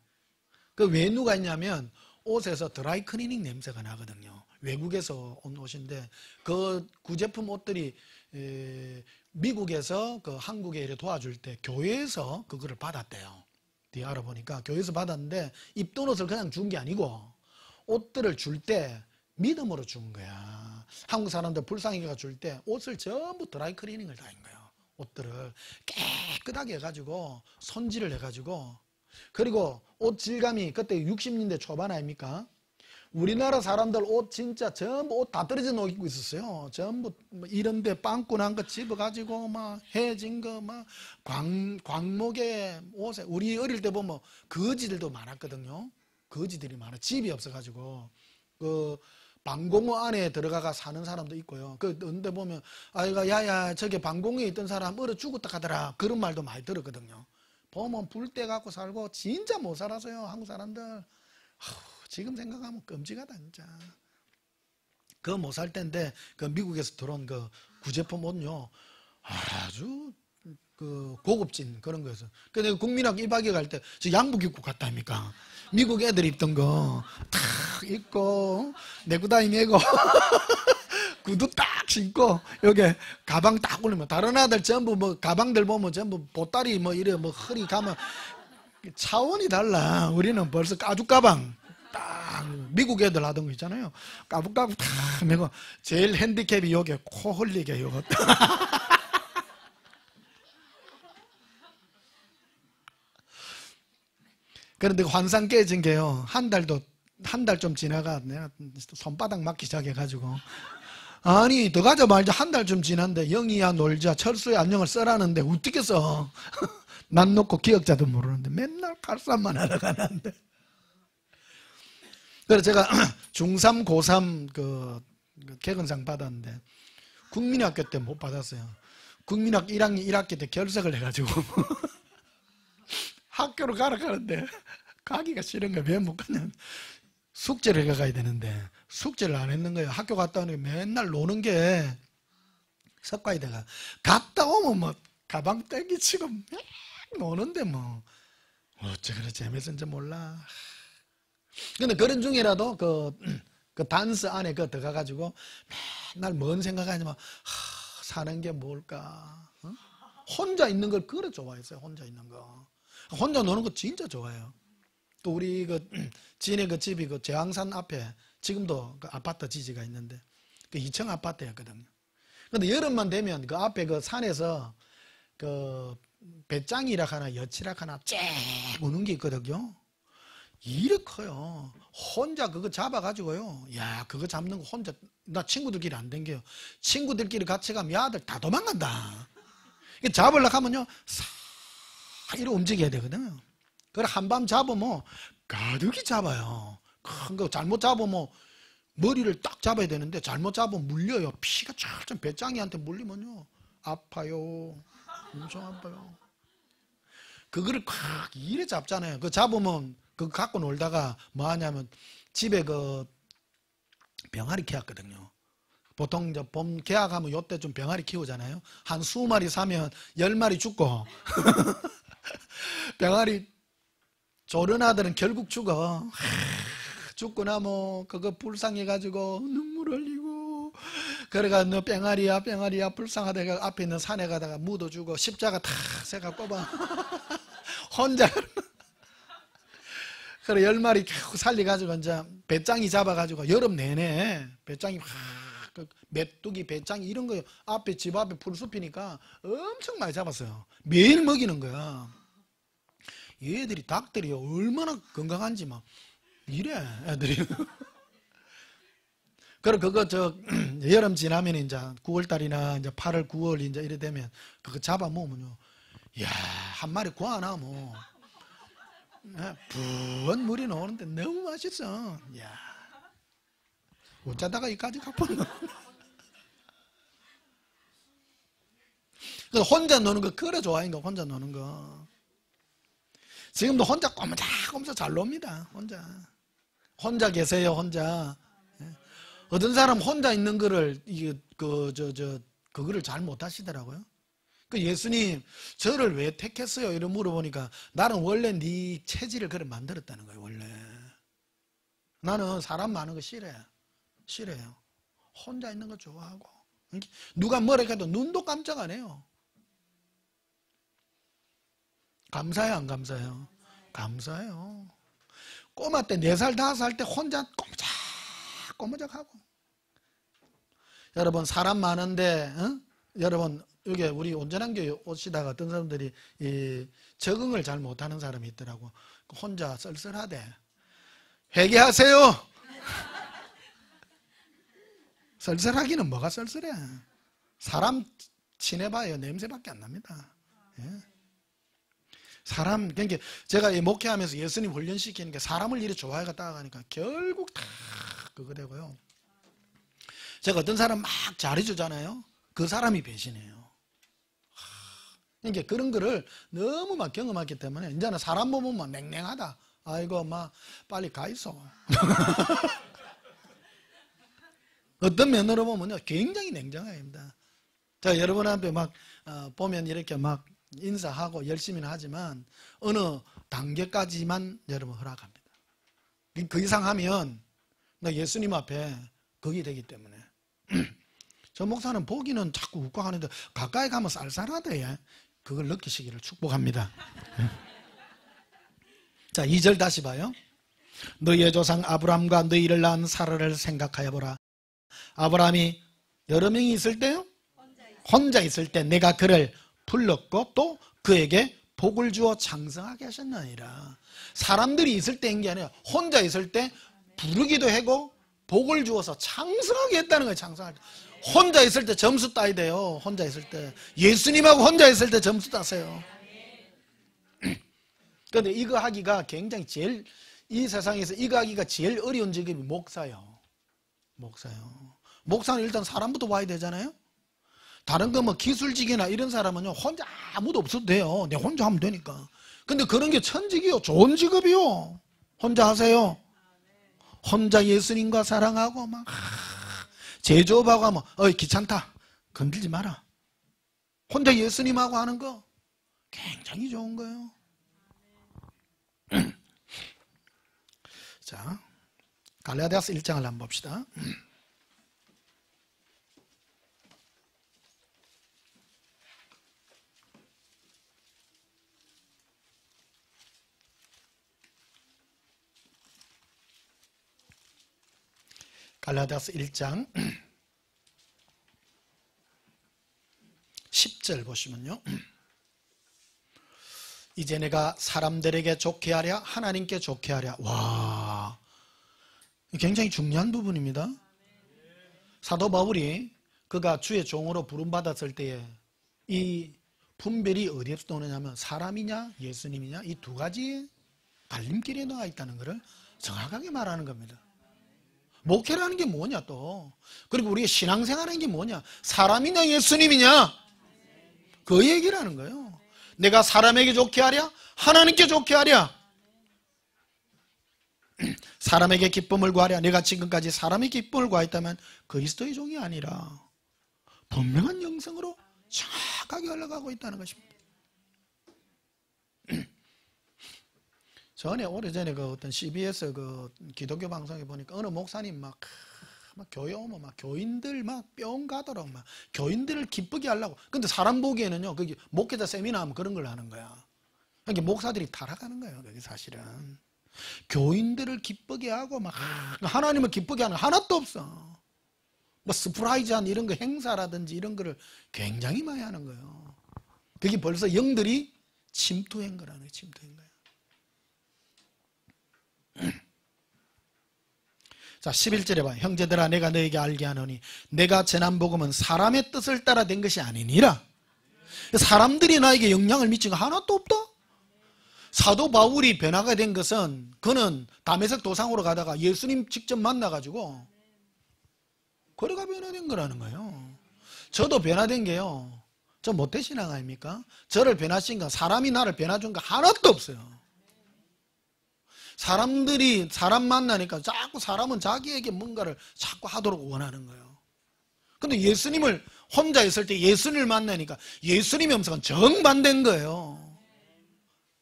그 왜 누가 있냐면 옷에서 드라이 클리닝 냄새가 나거든요. 외국에서 온 옷인데 그 구제품 옷들이 미국에서 그 한국에 이렇게 도와줄 때 교회에서 그거를 받았대요. 뒤에 알아보니까 교회에서 받았는데 입던 옷을 그냥 준 게 아니고 옷들을 줄 때 믿음으로 준 거야. 한국 사람들 불쌍히가 줄 때 옷을 전부 드라이 클리닝을 다 한 거예요. 옷들을 깨끗하게 해가지고 손질을 해가지고 그리고 옷 질감이 그때 60년대 초반 아닙니까? 우리나라 사람들 옷 진짜 전부 옷 다 떨어진 옷 입고 있었어요. 전부 이런데 빵꾸 난 거 집어가지고 막 해진 거 막 광목에 옷에 우리 어릴 때 보면 거지들도 많았거든요. 거지들이 많아. 집이 없어가지고 그 방공호 안에 들어가가 사는 사람도 있고요. 근데 보면 아이가 야야 저게 방공호에 있던 사람 얼어 죽었다 하더라 그런 말도 많이 들었거든요. 보면 불때 갖고 살고 진짜 못 살았어요. 한국 사람들. 지금 생각하면 끔찍하다 진짜. 그 못 살 때인데 그 미국에서 들어온 그 구제품 옷요 아주 그 고급진 그런 거였어. 근데 국민학 1박 2일 갈 때 저 양복 입고 갔다니까. 미국 애들 입던 거 탁 입고 네구다이 메고 구두 딱 신고 여기 가방 딱 올리면 다른 아들 전부 뭐 가방들 보면 전부 보따리 뭐 이래 뭐 허리 가면 차원이 달라. 우리는 벌써 가죽 가방 딱 미국 애들 하던 거 있잖아요. 까북까북 딱 메고 제일 핸디캡이 여기 코 흘리게 요거. 그런데 환상 깨진 게요. 한 달 좀 지나가 내가 손바닥 맞기 시작해가지고 아니 더 가자 말자 한 달 좀 지났는데 영희야 놀자 철수의 안녕을 써라는데 어떻게 써? 난 놓고 기억자도 모르는데 맨날 칼싸움만 하러 가는데. 그래서 제가 중3 고3 그 개근상 받았는데 국민학교 때 못 받았어요. 국민학 1학년 1학기 때 결석을 해가지고 학교로 가러 가는데 가기가 싫은 거야. 왜 못 가냐면 숙제를 해가야 되는데 숙제를 안 했는 거예요. 학교 갔다 오니까 맨날 노는 게 석가이 돼가 갔다 오면 뭐 가방 땡기치고 노는데 뭐 어째 그래 재밌었는지 몰라. 근데 그런 중이라도 그 단스 안에 들어가가지고 맨날 뭔 생각하냐면 사는 게 뭘까? 어? 혼자 있는 걸 그래 좋아했어요. 혼자 있는 거. 혼자 노는 거 진짜 좋아해요. 또 우리 지인의 그 집이 그 제왕산 앞에 지금도 그 아파트 지지가 있는데 그 2층 아파트였거든요. 근데 여름만 되면 그 앞에 그 산에서 그 배짱이라 하나 여치락 하나 쫙 오는 게 있거든요. 이렇게 커요. 혼자 그거 잡아가지고요. 야, 그거 잡는 거 혼자, 나 친구들끼리 안 댕겨요. 친구들끼리 같이 가면 야들 다 도망간다. 이게 잡으려고 하면요, 싹 이렇게 움직여야 되거든요. 그래, 한밤 잡으면 가득히 잡아요. 큰 거 잘못 잡으면 머리를 딱 잡아야 되는데 잘못 잡으면 물려요. 피가 쫙쫙 배짱이한테 물리면요. 아파요. 엄청 아파요. 그거를 콱 이래 잡잖아요. 그 잡으면 그거 갖고 놀다가 뭐 하냐면 집에 그 병아리 키웠거든요. 보통 이제 봄 개학하면 요때 좀 병아리 키우잖아요. 한 20마리 사면 10마리 죽고 병아리 조른 아들은 결국 죽어. 죽고 나면 그거 불쌍해가지고 눈물 흘리고 그래가 너 병아리야 불쌍하다가 앞에 있는 산에 가다가 묻어주고 십자가 탁 새가 꼽아 혼자 그래 10마리 쭉 살려가지고 이제 배짱이 잡아가지고 여름 내내 배짱이 그 메뚜기 배짱이 이런 거 앞에 집 앞에 풀숲이니까 엄청 많이 잡았어요. 매일 먹이는 거야. 얘들이 닭들이 얼마나 건강한지 막 이래 애들이. 그리고 그거 여름 지나면 이제 9월달이나 이제 8월 9월 이제 이래 되면 그거 잡아 먹으면요, 야, 한 마리 구하나 뭐 부은 물이 나오는데 너무 맛있어. 야, 어쩌다가 이까지 갚았나. 혼자 노는 거 그래 좋아하는 거. 혼자 노는 거 지금도 혼자 꼬무작꼬무작 잘 놉니다. 혼자 계세요. 혼자. 어떤 사람 혼자 있는 거를 그거를 잘 못하시더라고요. 그 예수님 저를 왜 택했어요? 이런 물어보니까 나는 원래 네 체질을 그래 만들었다는 거예요. 원래 나는 사람 많은 거 싫어요. 혼자 있는 거 좋아하고 누가 뭐라 해도 눈도 깜짝 안 해요. 감사해요, 안 감사해요? 감사해요. 꼬마 때 4살 5살 때 혼자 꼬무작하고. 여러분 사람 많은데 여러분 여기 우리 온전한 교회 오시다가 어떤 사람들이 적응을 잘 못하는 사람이 있더라고. 혼자 쓸쓸하대. 회개하세요. 쓸쓸하기는 뭐가 쓸쓸해. 사람 친해봐요 냄새밖에 안 납니다. 예. 사람, 그러니까 제가 목회하면서 예수님 훈련시키는 게 사람을 이리 좋아해가 따라가니까 결국 다 그거 되고요. 제가 어떤 사람 막 잘해주잖아요. 그 사람이 배신해요. 그러니까 그런 거를 너무 막 경험했기 때문에 이제는 사람 보면 막 냉랭하다. 아이고 막 빨리 가 있어. 어떤 면으로 보면요 굉장히 냉정합니다. 자, 여러분 앞에 막 보면 이렇게 막 인사하고 열심히는 하지만 어느 단계까지만 여러분 허락합니다. 그 이상 하면 나 예수님 앞에 거기 되기 때문에. 저 목사는 보기는 자꾸 웃고 하는데 가까이 가면 쌀쌀하대. 그걸 느끼시기를 축복합니다. 자, 2절 다시 봐요. 너희의 조상 아브라함과 너희를 낳은 사라를 생각하여 보라. 아브라함이 여러 명이 있을 때요? 혼자 있을 때 내가 그를 불렀고 또 그에게 복을 주어 장성하게 하셨나니라. 사람들이 있을 때인 게 아니라 혼자 있을 때 부르기도 하고 복을 주어서 장성하게 했다는 거예요. 장성하게. 혼자 있을 때 점수 따야 돼요. 혼자 있을 때 예수님하고 혼자 있을 때 점수 따세요. 그런데 이거 하기가 굉장히 이 세상에서 이거 하기가 제일 어려운 직업이 목사요. 목사는 일단 사람부터 와야 되잖아요. 다른 거 뭐 기술직이나 이런 사람은요 혼자 아무도 없어도 돼요. 내가 혼자 하면 되니까. 근데 그런 게 천직이요. 좋은 직업이요. 혼자 하세요. 혼자 예수님과 사랑하고 막 제조업하고 하면 귀찮다. 건들지 마라. 혼자 예수님하고 하는 거 굉장히 좋은 거예요. 자, 갈라디아서 1장을 한번 봅시다. 갈라디아서 1장 10절 보시면요. 이제 내가 사람들에게 좋게 하랴 하나님께 좋게 하랴. 와, 굉장히 중요한 부분입니다. 사도 바울이 그가 주의 종으로 부름받았을 때에 이 분별이 어디에서 오느냐면 사람이냐 예수님이냐 이 두 가지 갈림길에 나와 있다는 것을 정확하게 말하는 겁니다. 목회라는 게 뭐냐 또. 그리고 우리의 신앙생활하는 게 뭐냐. 사람이냐 예수님이냐. 그 얘기를 하는 거예요. 내가 사람에게 좋게 하랴 하나님께 좋게 하랴. 사람에게 기쁨을 구하랴. 내가 지금까지 사람의 기쁨을 구하였다면 그리스도의 종이 아니라 분명한 영성으로 정확하게 흘러가고 있다는 것입니다. 전에 오래전에 그 어떤 CBS 그 기독교 방송에 보니까 어느 목사님 막 교회 오면 막 교인들 막 뿅 가도록 막 교인들을 기쁘게 하려고. 근데 사람 보기에는요, 거기 목회자 세미나 하면 그런 걸 하는 거야. 그러니까 목사들이 타락하는 거예요, 그게 사실은. 교인들을 기쁘게 하고 막 하나님을 기쁘게 하는 거 하나도 없어. 뭐 서프라이즈한 이런 거 행사라든지 이런 거를 굉장히 많이 하는 거예요. 그게 벌써 영들이 침투한 거라는 거예요. 침투한 거예요. 자, 11절에 봐. 형제들아, 내가 너에게 알게 하노니 내가 전한 복음은 사람의 뜻을 따라 된 것이 아니니라. 사람들이 나에게 영향을 미친 거 하나도 없다. 사도 바울이 변화가 된 것은 그는 다메섹 도상으로 가다가 예수님 직접 만나가지고 그래가 변화된 거라는 거예요. 저도 변화된 게요, 저 모태신앙 아닙니까? 저를 변화시킨 건, 사람이 나를 변화준 거 하나도 없어요. 사람들이 사람 만나니까 자꾸 사람은 자기에게 뭔가를 자꾸 하도록 원하는 거예요. 근데 예수님을 혼자 있을 때 예수님을 만나니까 예수님의 음성은 정반대인 거예요.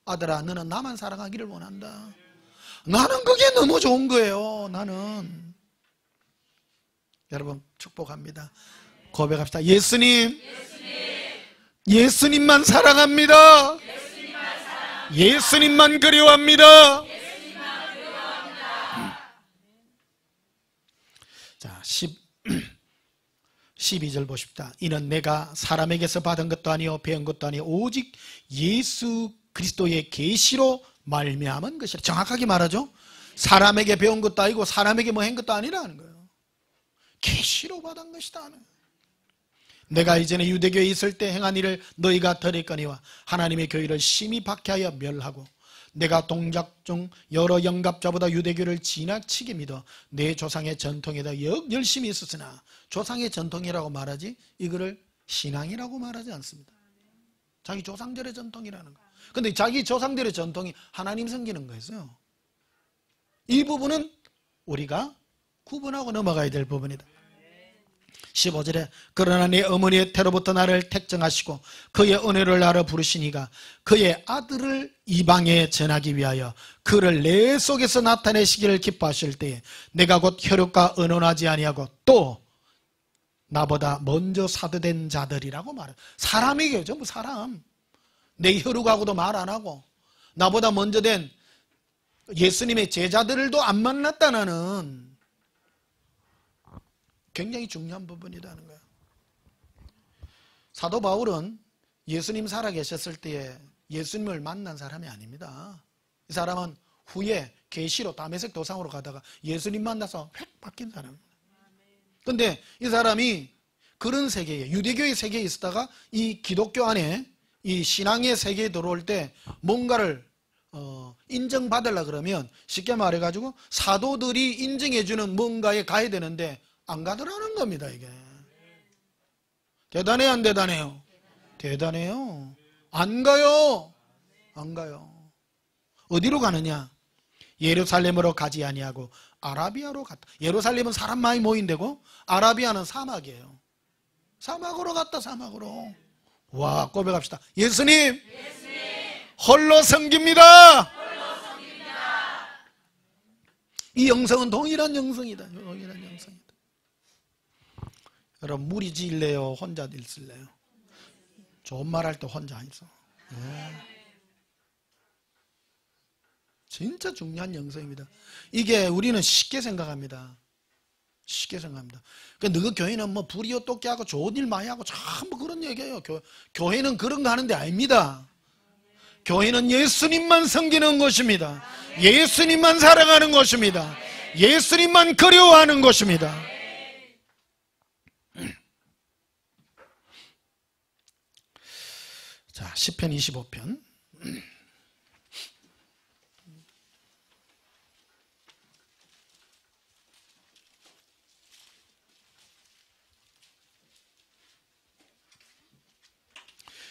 아들아, 너는 나만 사랑하기를 원한다. 나는 그게 너무 좋은 거예요. 나는. 여러분 축복합니다. 고백합시다. 예수님, 예수님만 사랑합니다. 예수님만 그리워합니다. 자, 12절 보십시다. 이는 내가 사람에게서 받은 것도 아니요 배운 것도 아니요 오직 예수 그리스도의 계시로 말미암은 것이라. 정확하게 말하죠. 사람에게 배운 것도 아니고 사람에게 뭐 한 것도 아니라는 거예요. 계시로 받은 것이다. 내가 이전에 유대교에 있을 때 행한 일을 너희가 들었거니와 하나님의 교회를 심히 박해하여 멸하고 내가 동작 중 여러 영갑자보다 유대교를 지나치게 믿어 내 조상의 전통에다 열심히 있었으나, 조상의 전통이라고 말하지 이거를 신앙이라고 말하지 않습니다. 자기 조상들의 전통이라는 거. 근데 자기 조상들의 전통이 하나님 섬기는 거였어요. 이 부분은 우리가 구분하고 넘어가야 될 부분이다. 15절에 그러나 내 어머니의 태로부터 나를 택정하시고 그의 은혜를 나로 부르시니가 그의 아들을 이방에 전하기 위하여 그를 내 속에서 나타내시기를 기뻐하실 때에 내가 곧 혈육과 언언하지 아니하고 또 나보다 먼저 사도된 자들이라고 말해요. 사람에게, 전부 사람. 내 혈육하고도 말 안 하고 나보다 먼저 된 예수님의 제자들도 안 만났다는 굉장히 중요한 부분이라는 거예요. 사도 바울은 예수님 살아계셨을 때에 예수님을 만난 사람이 아닙니다. 이 사람은 후에 계시로 다메섹 도상으로 가다가 예수님 만나서 획 바뀐 사람입니다. 그런데 이 사람이 그런 세계에, 유대교의 세계에 있었다가 이 기독교 안에 이 신앙의 세계에 들어올 때 뭔가를 인정받으려 그러면 쉽게 말해가지고 사도들이 인정해주는 뭔가에 가야 되는데 안 가더라는 겁니다. 이게 대단해요, 안 대단해요? 대단해요. 안 가요. 안 가요. 어디로 가느냐? 예루살렘으로 가지 아니하고 아라비아로 갔다. 예루살렘은 사람 많이 모인 데고 아라비아는 사막이에요. 사막으로 갔다. 사막으로. 와, 고백합시다. 예수님, 홀로 섬깁니다. 이 영성은 동일한 영성이다. 동일한 영성이다. 여러분, 무리 지을래요? 혼자 있을래요? 좋은 말 할 때 혼자 있어. 네. 진짜 중요한 영성입니다. 이게 우리는 쉽게 생각합니다. 쉽게 생각합니다. 그러니까 너희 교회는 뭐 불이요 똑기하고 좋은 일 많이 하고 전부 그런 얘기예요. 교회는 그런 거 하는 데 아닙니다. 교회는 예수님만 섬기는 것입니다. 예수님만 사랑하는 것입니다. 예수님만 그리워하는 것입니다. 자, 시편 25편.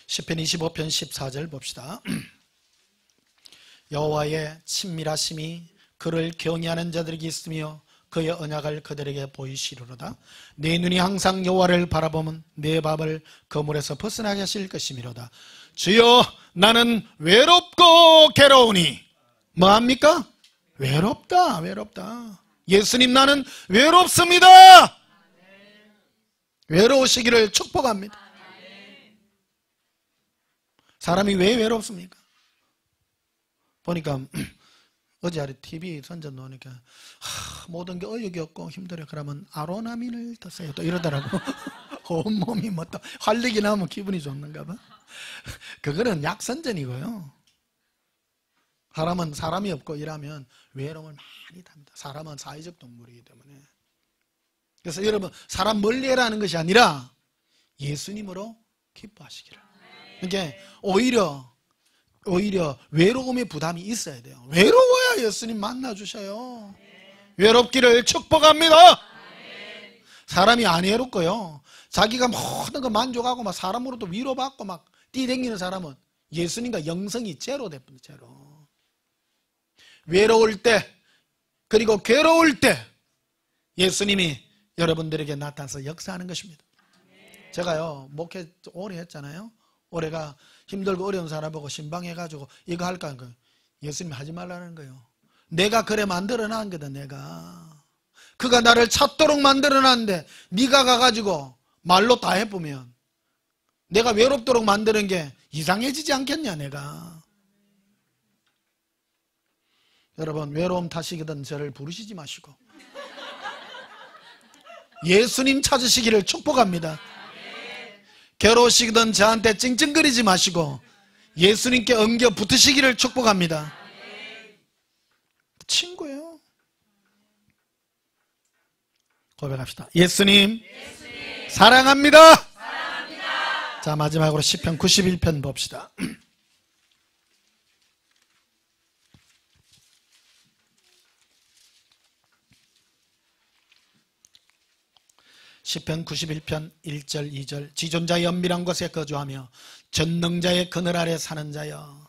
시편 25편 14절 봅시다. 여호와의 친밀하심이 그를 경외하는 자들에게 있으며 그의 언약을 그들에게 보이시리로다. 내 눈이 항상 여호와를 바라보면 내 밥을 그물에서 벗어나게 하실 것이미로다. 주여, 나는 외롭고 괴로우니. 뭐합니까? 외롭다. 외롭다. 예수님, 나는 외롭습니다. 외로우시기를 축복합니다. 사람이 왜 외롭습니까? 보니까 어제 아래 TV 선전 놓으니까 모든 게 어육이 없고 힘들어. 그러면 아로나민을 드세요. 또 이러더라고. 온몸이 뭐 또 활력이 나면 기분이 좋는가 봐. 그거는 약선전이고요. 사람은 사람이 없고 일하면 외로움을 많이 답니다. 사람은 사회적 동물이기 때문에. 그래서 여러분, 사람 멀리해라는 것이 아니라 예수님으로 기뻐하시기를. 그러니까 오히려 외로움의 부담이 있어야 돼요. 외로워야 예수님 만나주셔요. 외롭기를 축복합니다. 사람이 안 외롭고요, 자기가 모든 거 만족하고 막 사람으로도 위로받고 막 뛰댕기는 사람은 예수님과 영성이 제로 됩니다. 제로. 외로울 때, 그리고 괴로울 때 예수님이 여러분들에게 나타나서 역사하는 것입니다. 제가요, 목회 오래 했잖아요. 올해가 힘들고 어려운 사람 보고 신방해가지고 이거 할까 하는 거예요. 예수님이 하지 말라는 거예요. 내가 그래 만들어놓은 거다. 내가 그가 나를 찾도록 만들어놨는데 네가 가가지고 말로 다 해보면 내가 외롭도록 만드는 게 이상해지지 않겠냐. 내가. 여러분, 외로움 탓이거든 저를 부르시지 마시고 예수님 찾으시기를 축복합니다. 괴로우시거든 저한테 찡찡거리지 마시고 예수님께 엉겨 붙으시기를 축복합니다. 친구예요. 고백합시다. 예수님, 사랑합니다. 자, 마지막으로 시편 91편 봅시다. 시편 91편 1절 2절. 지존자의 은밀한 곳에 거주하며 전능자의 그늘 아래 사는 자여.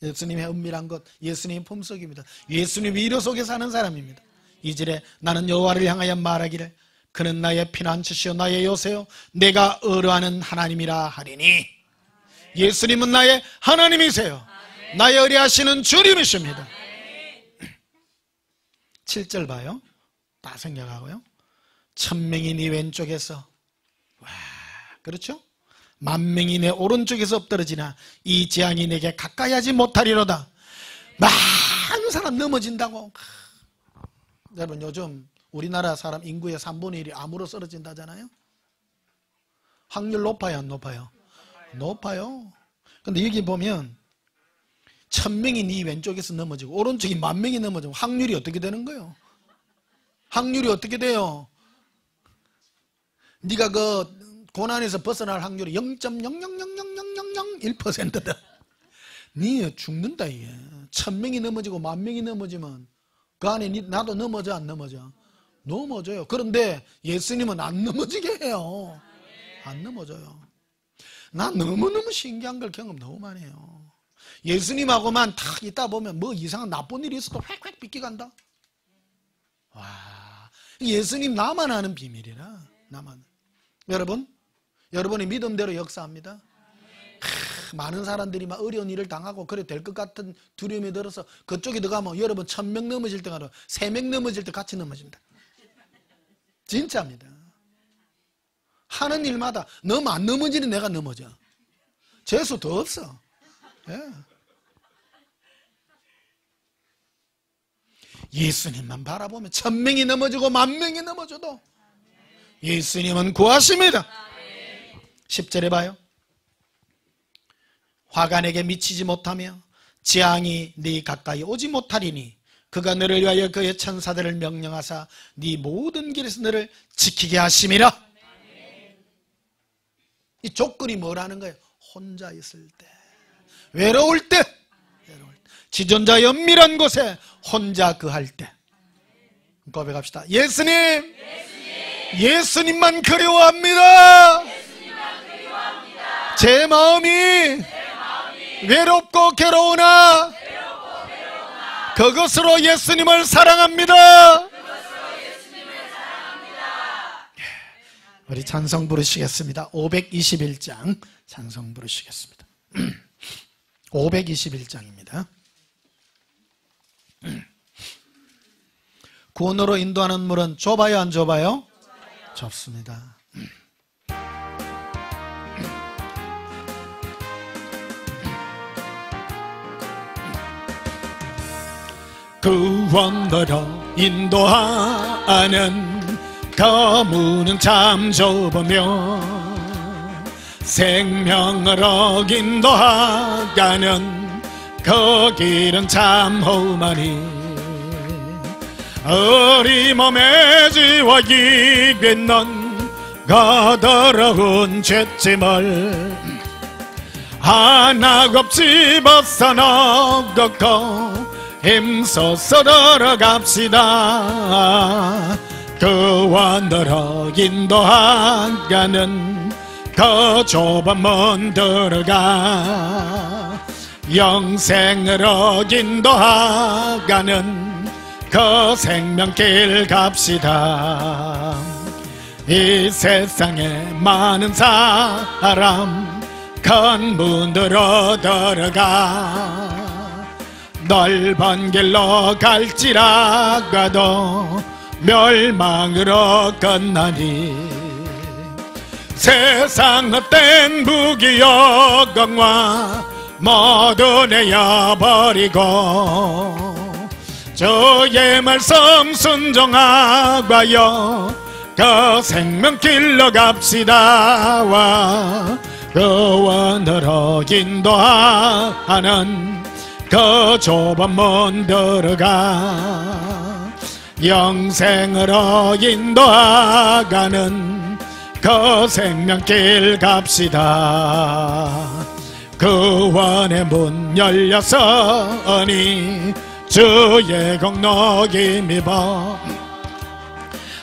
예수님의 은밀한 곳, 예수님의 품속입니다. 예수님 위로 속에 사는 사람입니다. 2절에 나는 여호와를 향하여 말하기를 그는 나의 피난처시요 나의 요새요 내가 의뢰하는 하나님이라 하리니. 예수님은 나의 하나님이세요. 나의 의뢰하시는 주님이십니다. 7절 봐요. 다 생각하고요. 천명이 네 왼쪽에서, 와, 그렇죠? 만명이 내 오른쪽에서 엎드러지나 이 재앙이 내게 가까이 하지 못하리로다. 많은 사람 넘어진다고. 여러분, 요즘 우리나라 사람 인구의 3분의 1이 암으로 쓰러진다잖아요. 확률 높아요, 안 높아요? 높아요. 근데 여기 보면 1000명이 네 왼쪽에서 넘어지고 오른쪽이 10,000명이 넘어지면 확률이 어떻게 되는 거예요? 확률이 어떻게 돼요? 네가 그 고난에서 벗어날 확률이 0.0000001%다. 네 죽는다. 이게 1000명이 넘어지고 10,000명이 넘어지면 그 안에 나도 넘어져 안 넘어져? 넘어져요. 그런데 예수님은 안 넘어지게 해요. 안 넘어져요. 나 너무너무 신기한 걸 경험 너무 많이 해요. 예수님하고만 탁 있다 보면 뭐 이상한 나쁜 일이 있어도 획획 빗겨간다. 와, 예수님 나만 아는 비밀이라. 나만. 여러분, 여러분의 믿음대로 역사합니다. 많은 사람들이 막 어려운 일을 당하고 그래 될 것 같은 두려움이 들어서 그쪽에 들어가면 여러분 1000명 넘어질 때가 3명 넘어질 때 같이 넘어집니다. 진짜입니다. 하는 일마다 너무 안 넘어지는 내가 넘어져. 재수 더 없어. 예. 예수님만 바라보면 1000명이 넘어지고 10,000명이 넘어져도 예수님은 구하십니다. 10절에 봐요. 화가 내게 미치지 못하며 재앙이 네 가까이 오지 못하리니 그가 너를 위하여 그의 천사들을 명령하사 네 모든 길에서 너를 지키게 하심이라. 이 조건이 뭐라는 거예요? 혼자 있을 때, 외로울 때, 지존자의 은밀한 곳에 혼자 거할 때. 고백합시다. 예수님, 예수님만 그리워합니다. 제 마음이 외롭고 괴로우나 그것으로 예수님을 사랑합니다. 우리 찬송 부르시겠습니다. 521장 찬송 부르시겠습니다. 521장입니다. 구원으로 인도하는 물은 좁아요, 안 좁아요? 좁습니다. 구원으로 인도하는 그 문은 참 좁으며 생명으로 인도하가는 그 길은 참 험하니 어리몸에 지워 이기는 거더러운 죄짐을 하나없이 벗어나고 힘써서 들어갑시다. 구원으로 인도하가는 그 좁은 문 들어가 영생으로 인도하가는 그 생명길 갑시다. 이 세상에 많은 사람 큰 문으로 들어가 넓은 길로 갈지라도 멸망으로 끝나니 세상 헛된 부귀영화 모두 내어버리고 주의 말씀 순종하여 그 생명길로 갑시다. 와 구원으로 인도하는 그 좁은 문 들어가 영생으로 인도하가는 그 생명길 갑시다. 구원의 문 열렸으니 주의 공로 힘입어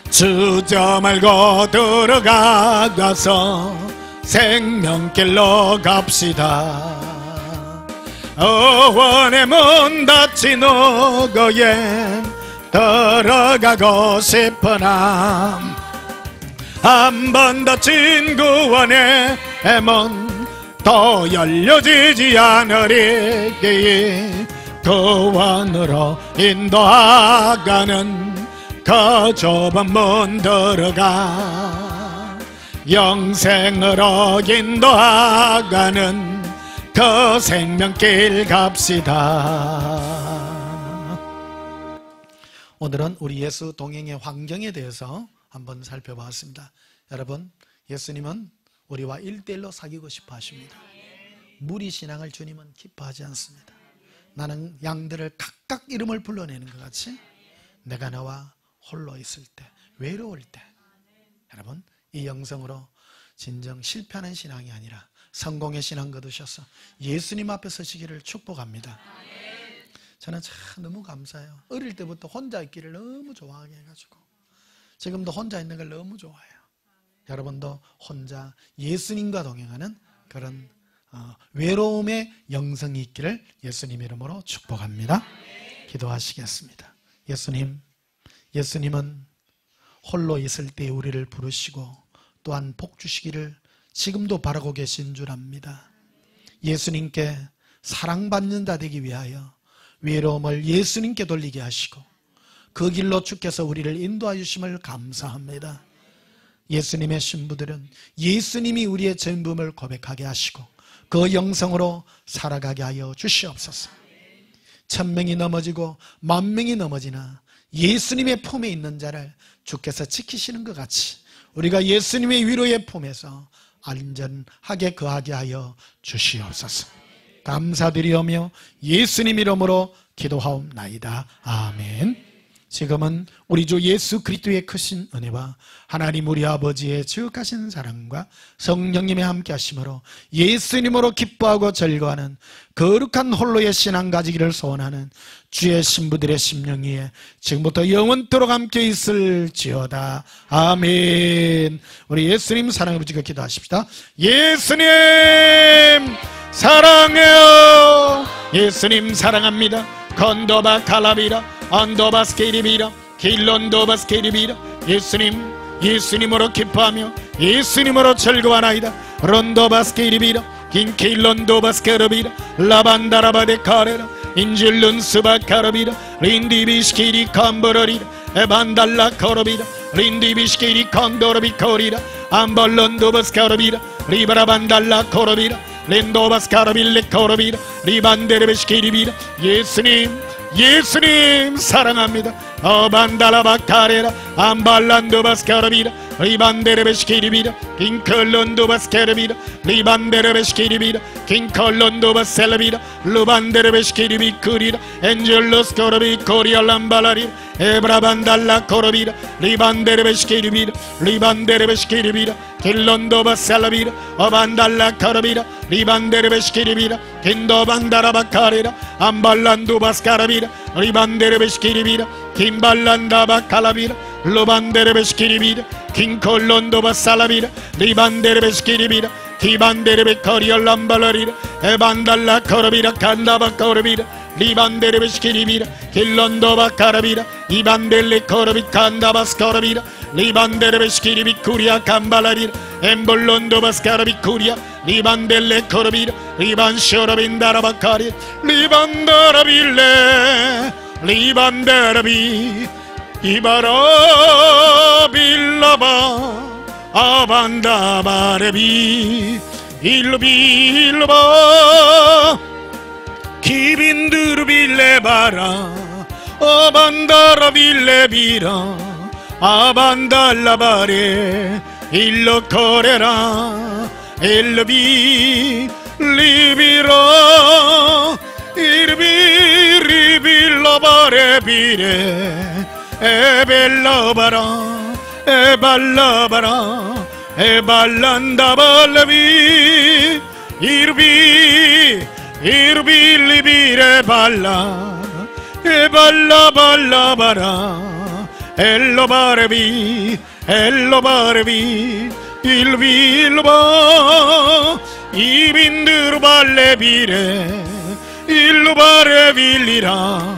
주저 말고 들어가서 생명길로 갑시다. 어원의 문 닫힌 후에 들어가고 싶으나 한 번 닫힌 구원의 문 또 열려지지 않으리. 구원으로 인도하가는 그 좁은 문 들어가 영생으로 인도하가는 그 생명길 갑시다. 오늘은 우리 예수 동행의 환경에 대해서 한번 살펴봤습니다. 여러분, 예수님은 우리와 1대1로 사귀고 싶어 하십니다. 무리신앙을 주님은 기뻐하지 않습니다. 나는 양들을 각각 이름을 불러내는 것 같이 내가 나와 홀로 있을 때, 외로울 때, 여러분 이 영성으로 진정 실패하는 신앙이 아니라 성공의 신앙 거두셔서 예수님 앞에 서시기를 축복합니다. 저는 참 너무 감사해요. 어릴 때부터 혼자 있기를 너무 좋아하게 해가지고 지금도 혼자 있는 걸 너무 좋아해요. 여러분도 혼자 예수님과 동행하는 그런 외로움의 영성이 있기를 예수님 이름으로 축복합니다. 기도하시겠습니다. 예수님은 홀로 있을 때 우리를 부르시고 또한 복 주시기를 지금도 바라고 계신 줄 압니다. 예수님께 사랑받는 자 되기 위하여 외로움을 예수님께 돌리게 하시고 그 길로 주께서 우리를 인도하여 주심을 감사합니다. 예수님의 신부들은 예수님이 우리의 전부임을 고백하게 하시고 그 영성으로 살아가게 하여 주시옵소서. 1000명이 넘어지고 10,000명이 넘어지나 예수님의 품에 있는 자를 주께서 지키시는 것 같이 우리가 예수님의 위로의 품에서 안전하게 거하게 하여 주시옵소서. 감사드리오며 예수님 이름으로 기도하옵나이다. 아멘. 지금은 우리 주 예수 그리스도의 크신 은혜와 하나님 우리 아버지의 지극하신 사랑과 성령님의 함께 하심으로 예수님으로 기뻐하고 즐거워하는 거룩한 홀로의 신앙 가지기를 소원하는 주의 신부들의 심령 위에 지금부터 영원토록 함께 있을지어다. 아멘. 우리 예수님 사랑해 부지게 기도하십시다. 예수님 사랑해요. 예수님 사랑합니다. 건도바 칼라비라 안도바스케리비라 길론도바스케리비라 예수님으로 기뻐하며 예수님으로 즐거워하나이다. 론도바스케리비라 긴케일론도바스케르비라 라반다라바데 카레라 인질룬 스바카르비라 린디비스케리 캄버러리라 에반달라 코르비라 린디비스케리 콘도르비코리라 암벌론도바스카르비라 리바라반달라 코르비라 렌도바스카르빌레 코르비라 리반데르베스케리비라 예수님 사랑합니다. 어반달라바카레라 암발란도바스카라비라 리반데레베시키리비라 킹컬론도바스카라비라 리반데레베시키리비라 킹컬론도바셀라비라 루반데레베시키리비쿠리라 엔젤로스코라비 코리알람발라리라 에브라반달라 코라비라 리반데레베시키리비라 리반데레베시키리비라 킬론도바셀라비라 어반달라 카라비라 리반데레베시키리비라 킨도반다라바카레라 암발란도바스카라비라 리반데레베시키리비라 김발란다바칼라비라 로반데레베시키리비라 킹콜론도바살라비라 리반데레베시키리비라 기반데레베커리얼람발라리라 에반달라 커라비라 간다바커라비라 리반데레베시키리비라 킬론도바카라비라 이반델레 커라비 간다바스커라비라 리반데레베시키리비 쿠리아 간발라리라 엠볼론도바스카라비 쿠리아 리반델레 커라비라 리반쇼라빈다라바카리 리반다라빌레 리반데라비 이바라 빌라바 아반다바레비 일루빌라바 기빈드르빌레바라 아반다라빌레비라 아반달라바레 일로코레라 일루비 리비라 이르비리빌라바레비레 에벨라바라 에발라바라 에발란다발라비 이르빌리비레발라 에발라발라바라 엘로바레비 엘로바레비 일빌로바 이빈드르발레비레 일루바레빌리라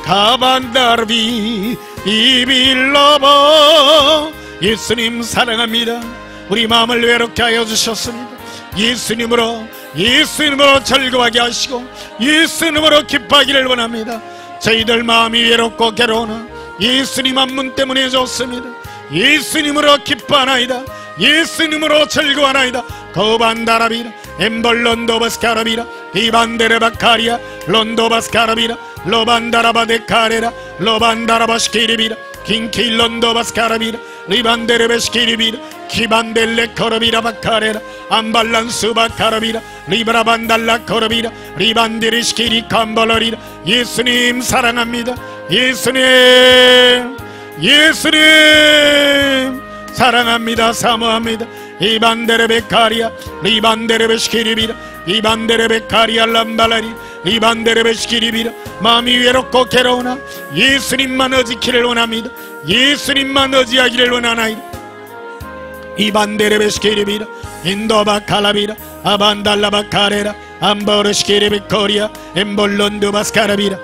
가반다르비 이빌라바 예수님 사랑합니다. 우리 마음을 외롭게 하여 주셨습니다. 예수님으로 즐거워하게 하시고 예수님으로 기뻐하기를 원합니다. 저희들 마음이 외롭고 괴로우나 예수님 한 분 때문에 좋습니다. 예수님으로 기뻐하나이다. 예수님으로 즐거워하나이다. 거반다라비라 엠벌론도바스카라비라 이반데레바카리아 론도바스카라비라 로반다라바데카레라 로반다라바시키리비라 킹킬론도바스카라비라 리반데레베시키리비라 키반델레코라비라 바카레라 암발란수바카라비라 리브라반달라 코라비라 리반데리시키리 캄벌러리라 예수님 사랑합니다. 예수님 사랑합니다. 사모합니다. 이반데레베카리아 리반데레베시키리비라 이반데레베카리아 람발라리 이반데레베시키리비라 마음이 외롭고 괴로우나 예수님만 의지키를 원합니다. 예수님만 의지하기를 원하나이다. 이반데레베시키리비라 인도바칼라비라 아반달라바카레라 암버르시키리비코리아 엠볼론두바스카라비라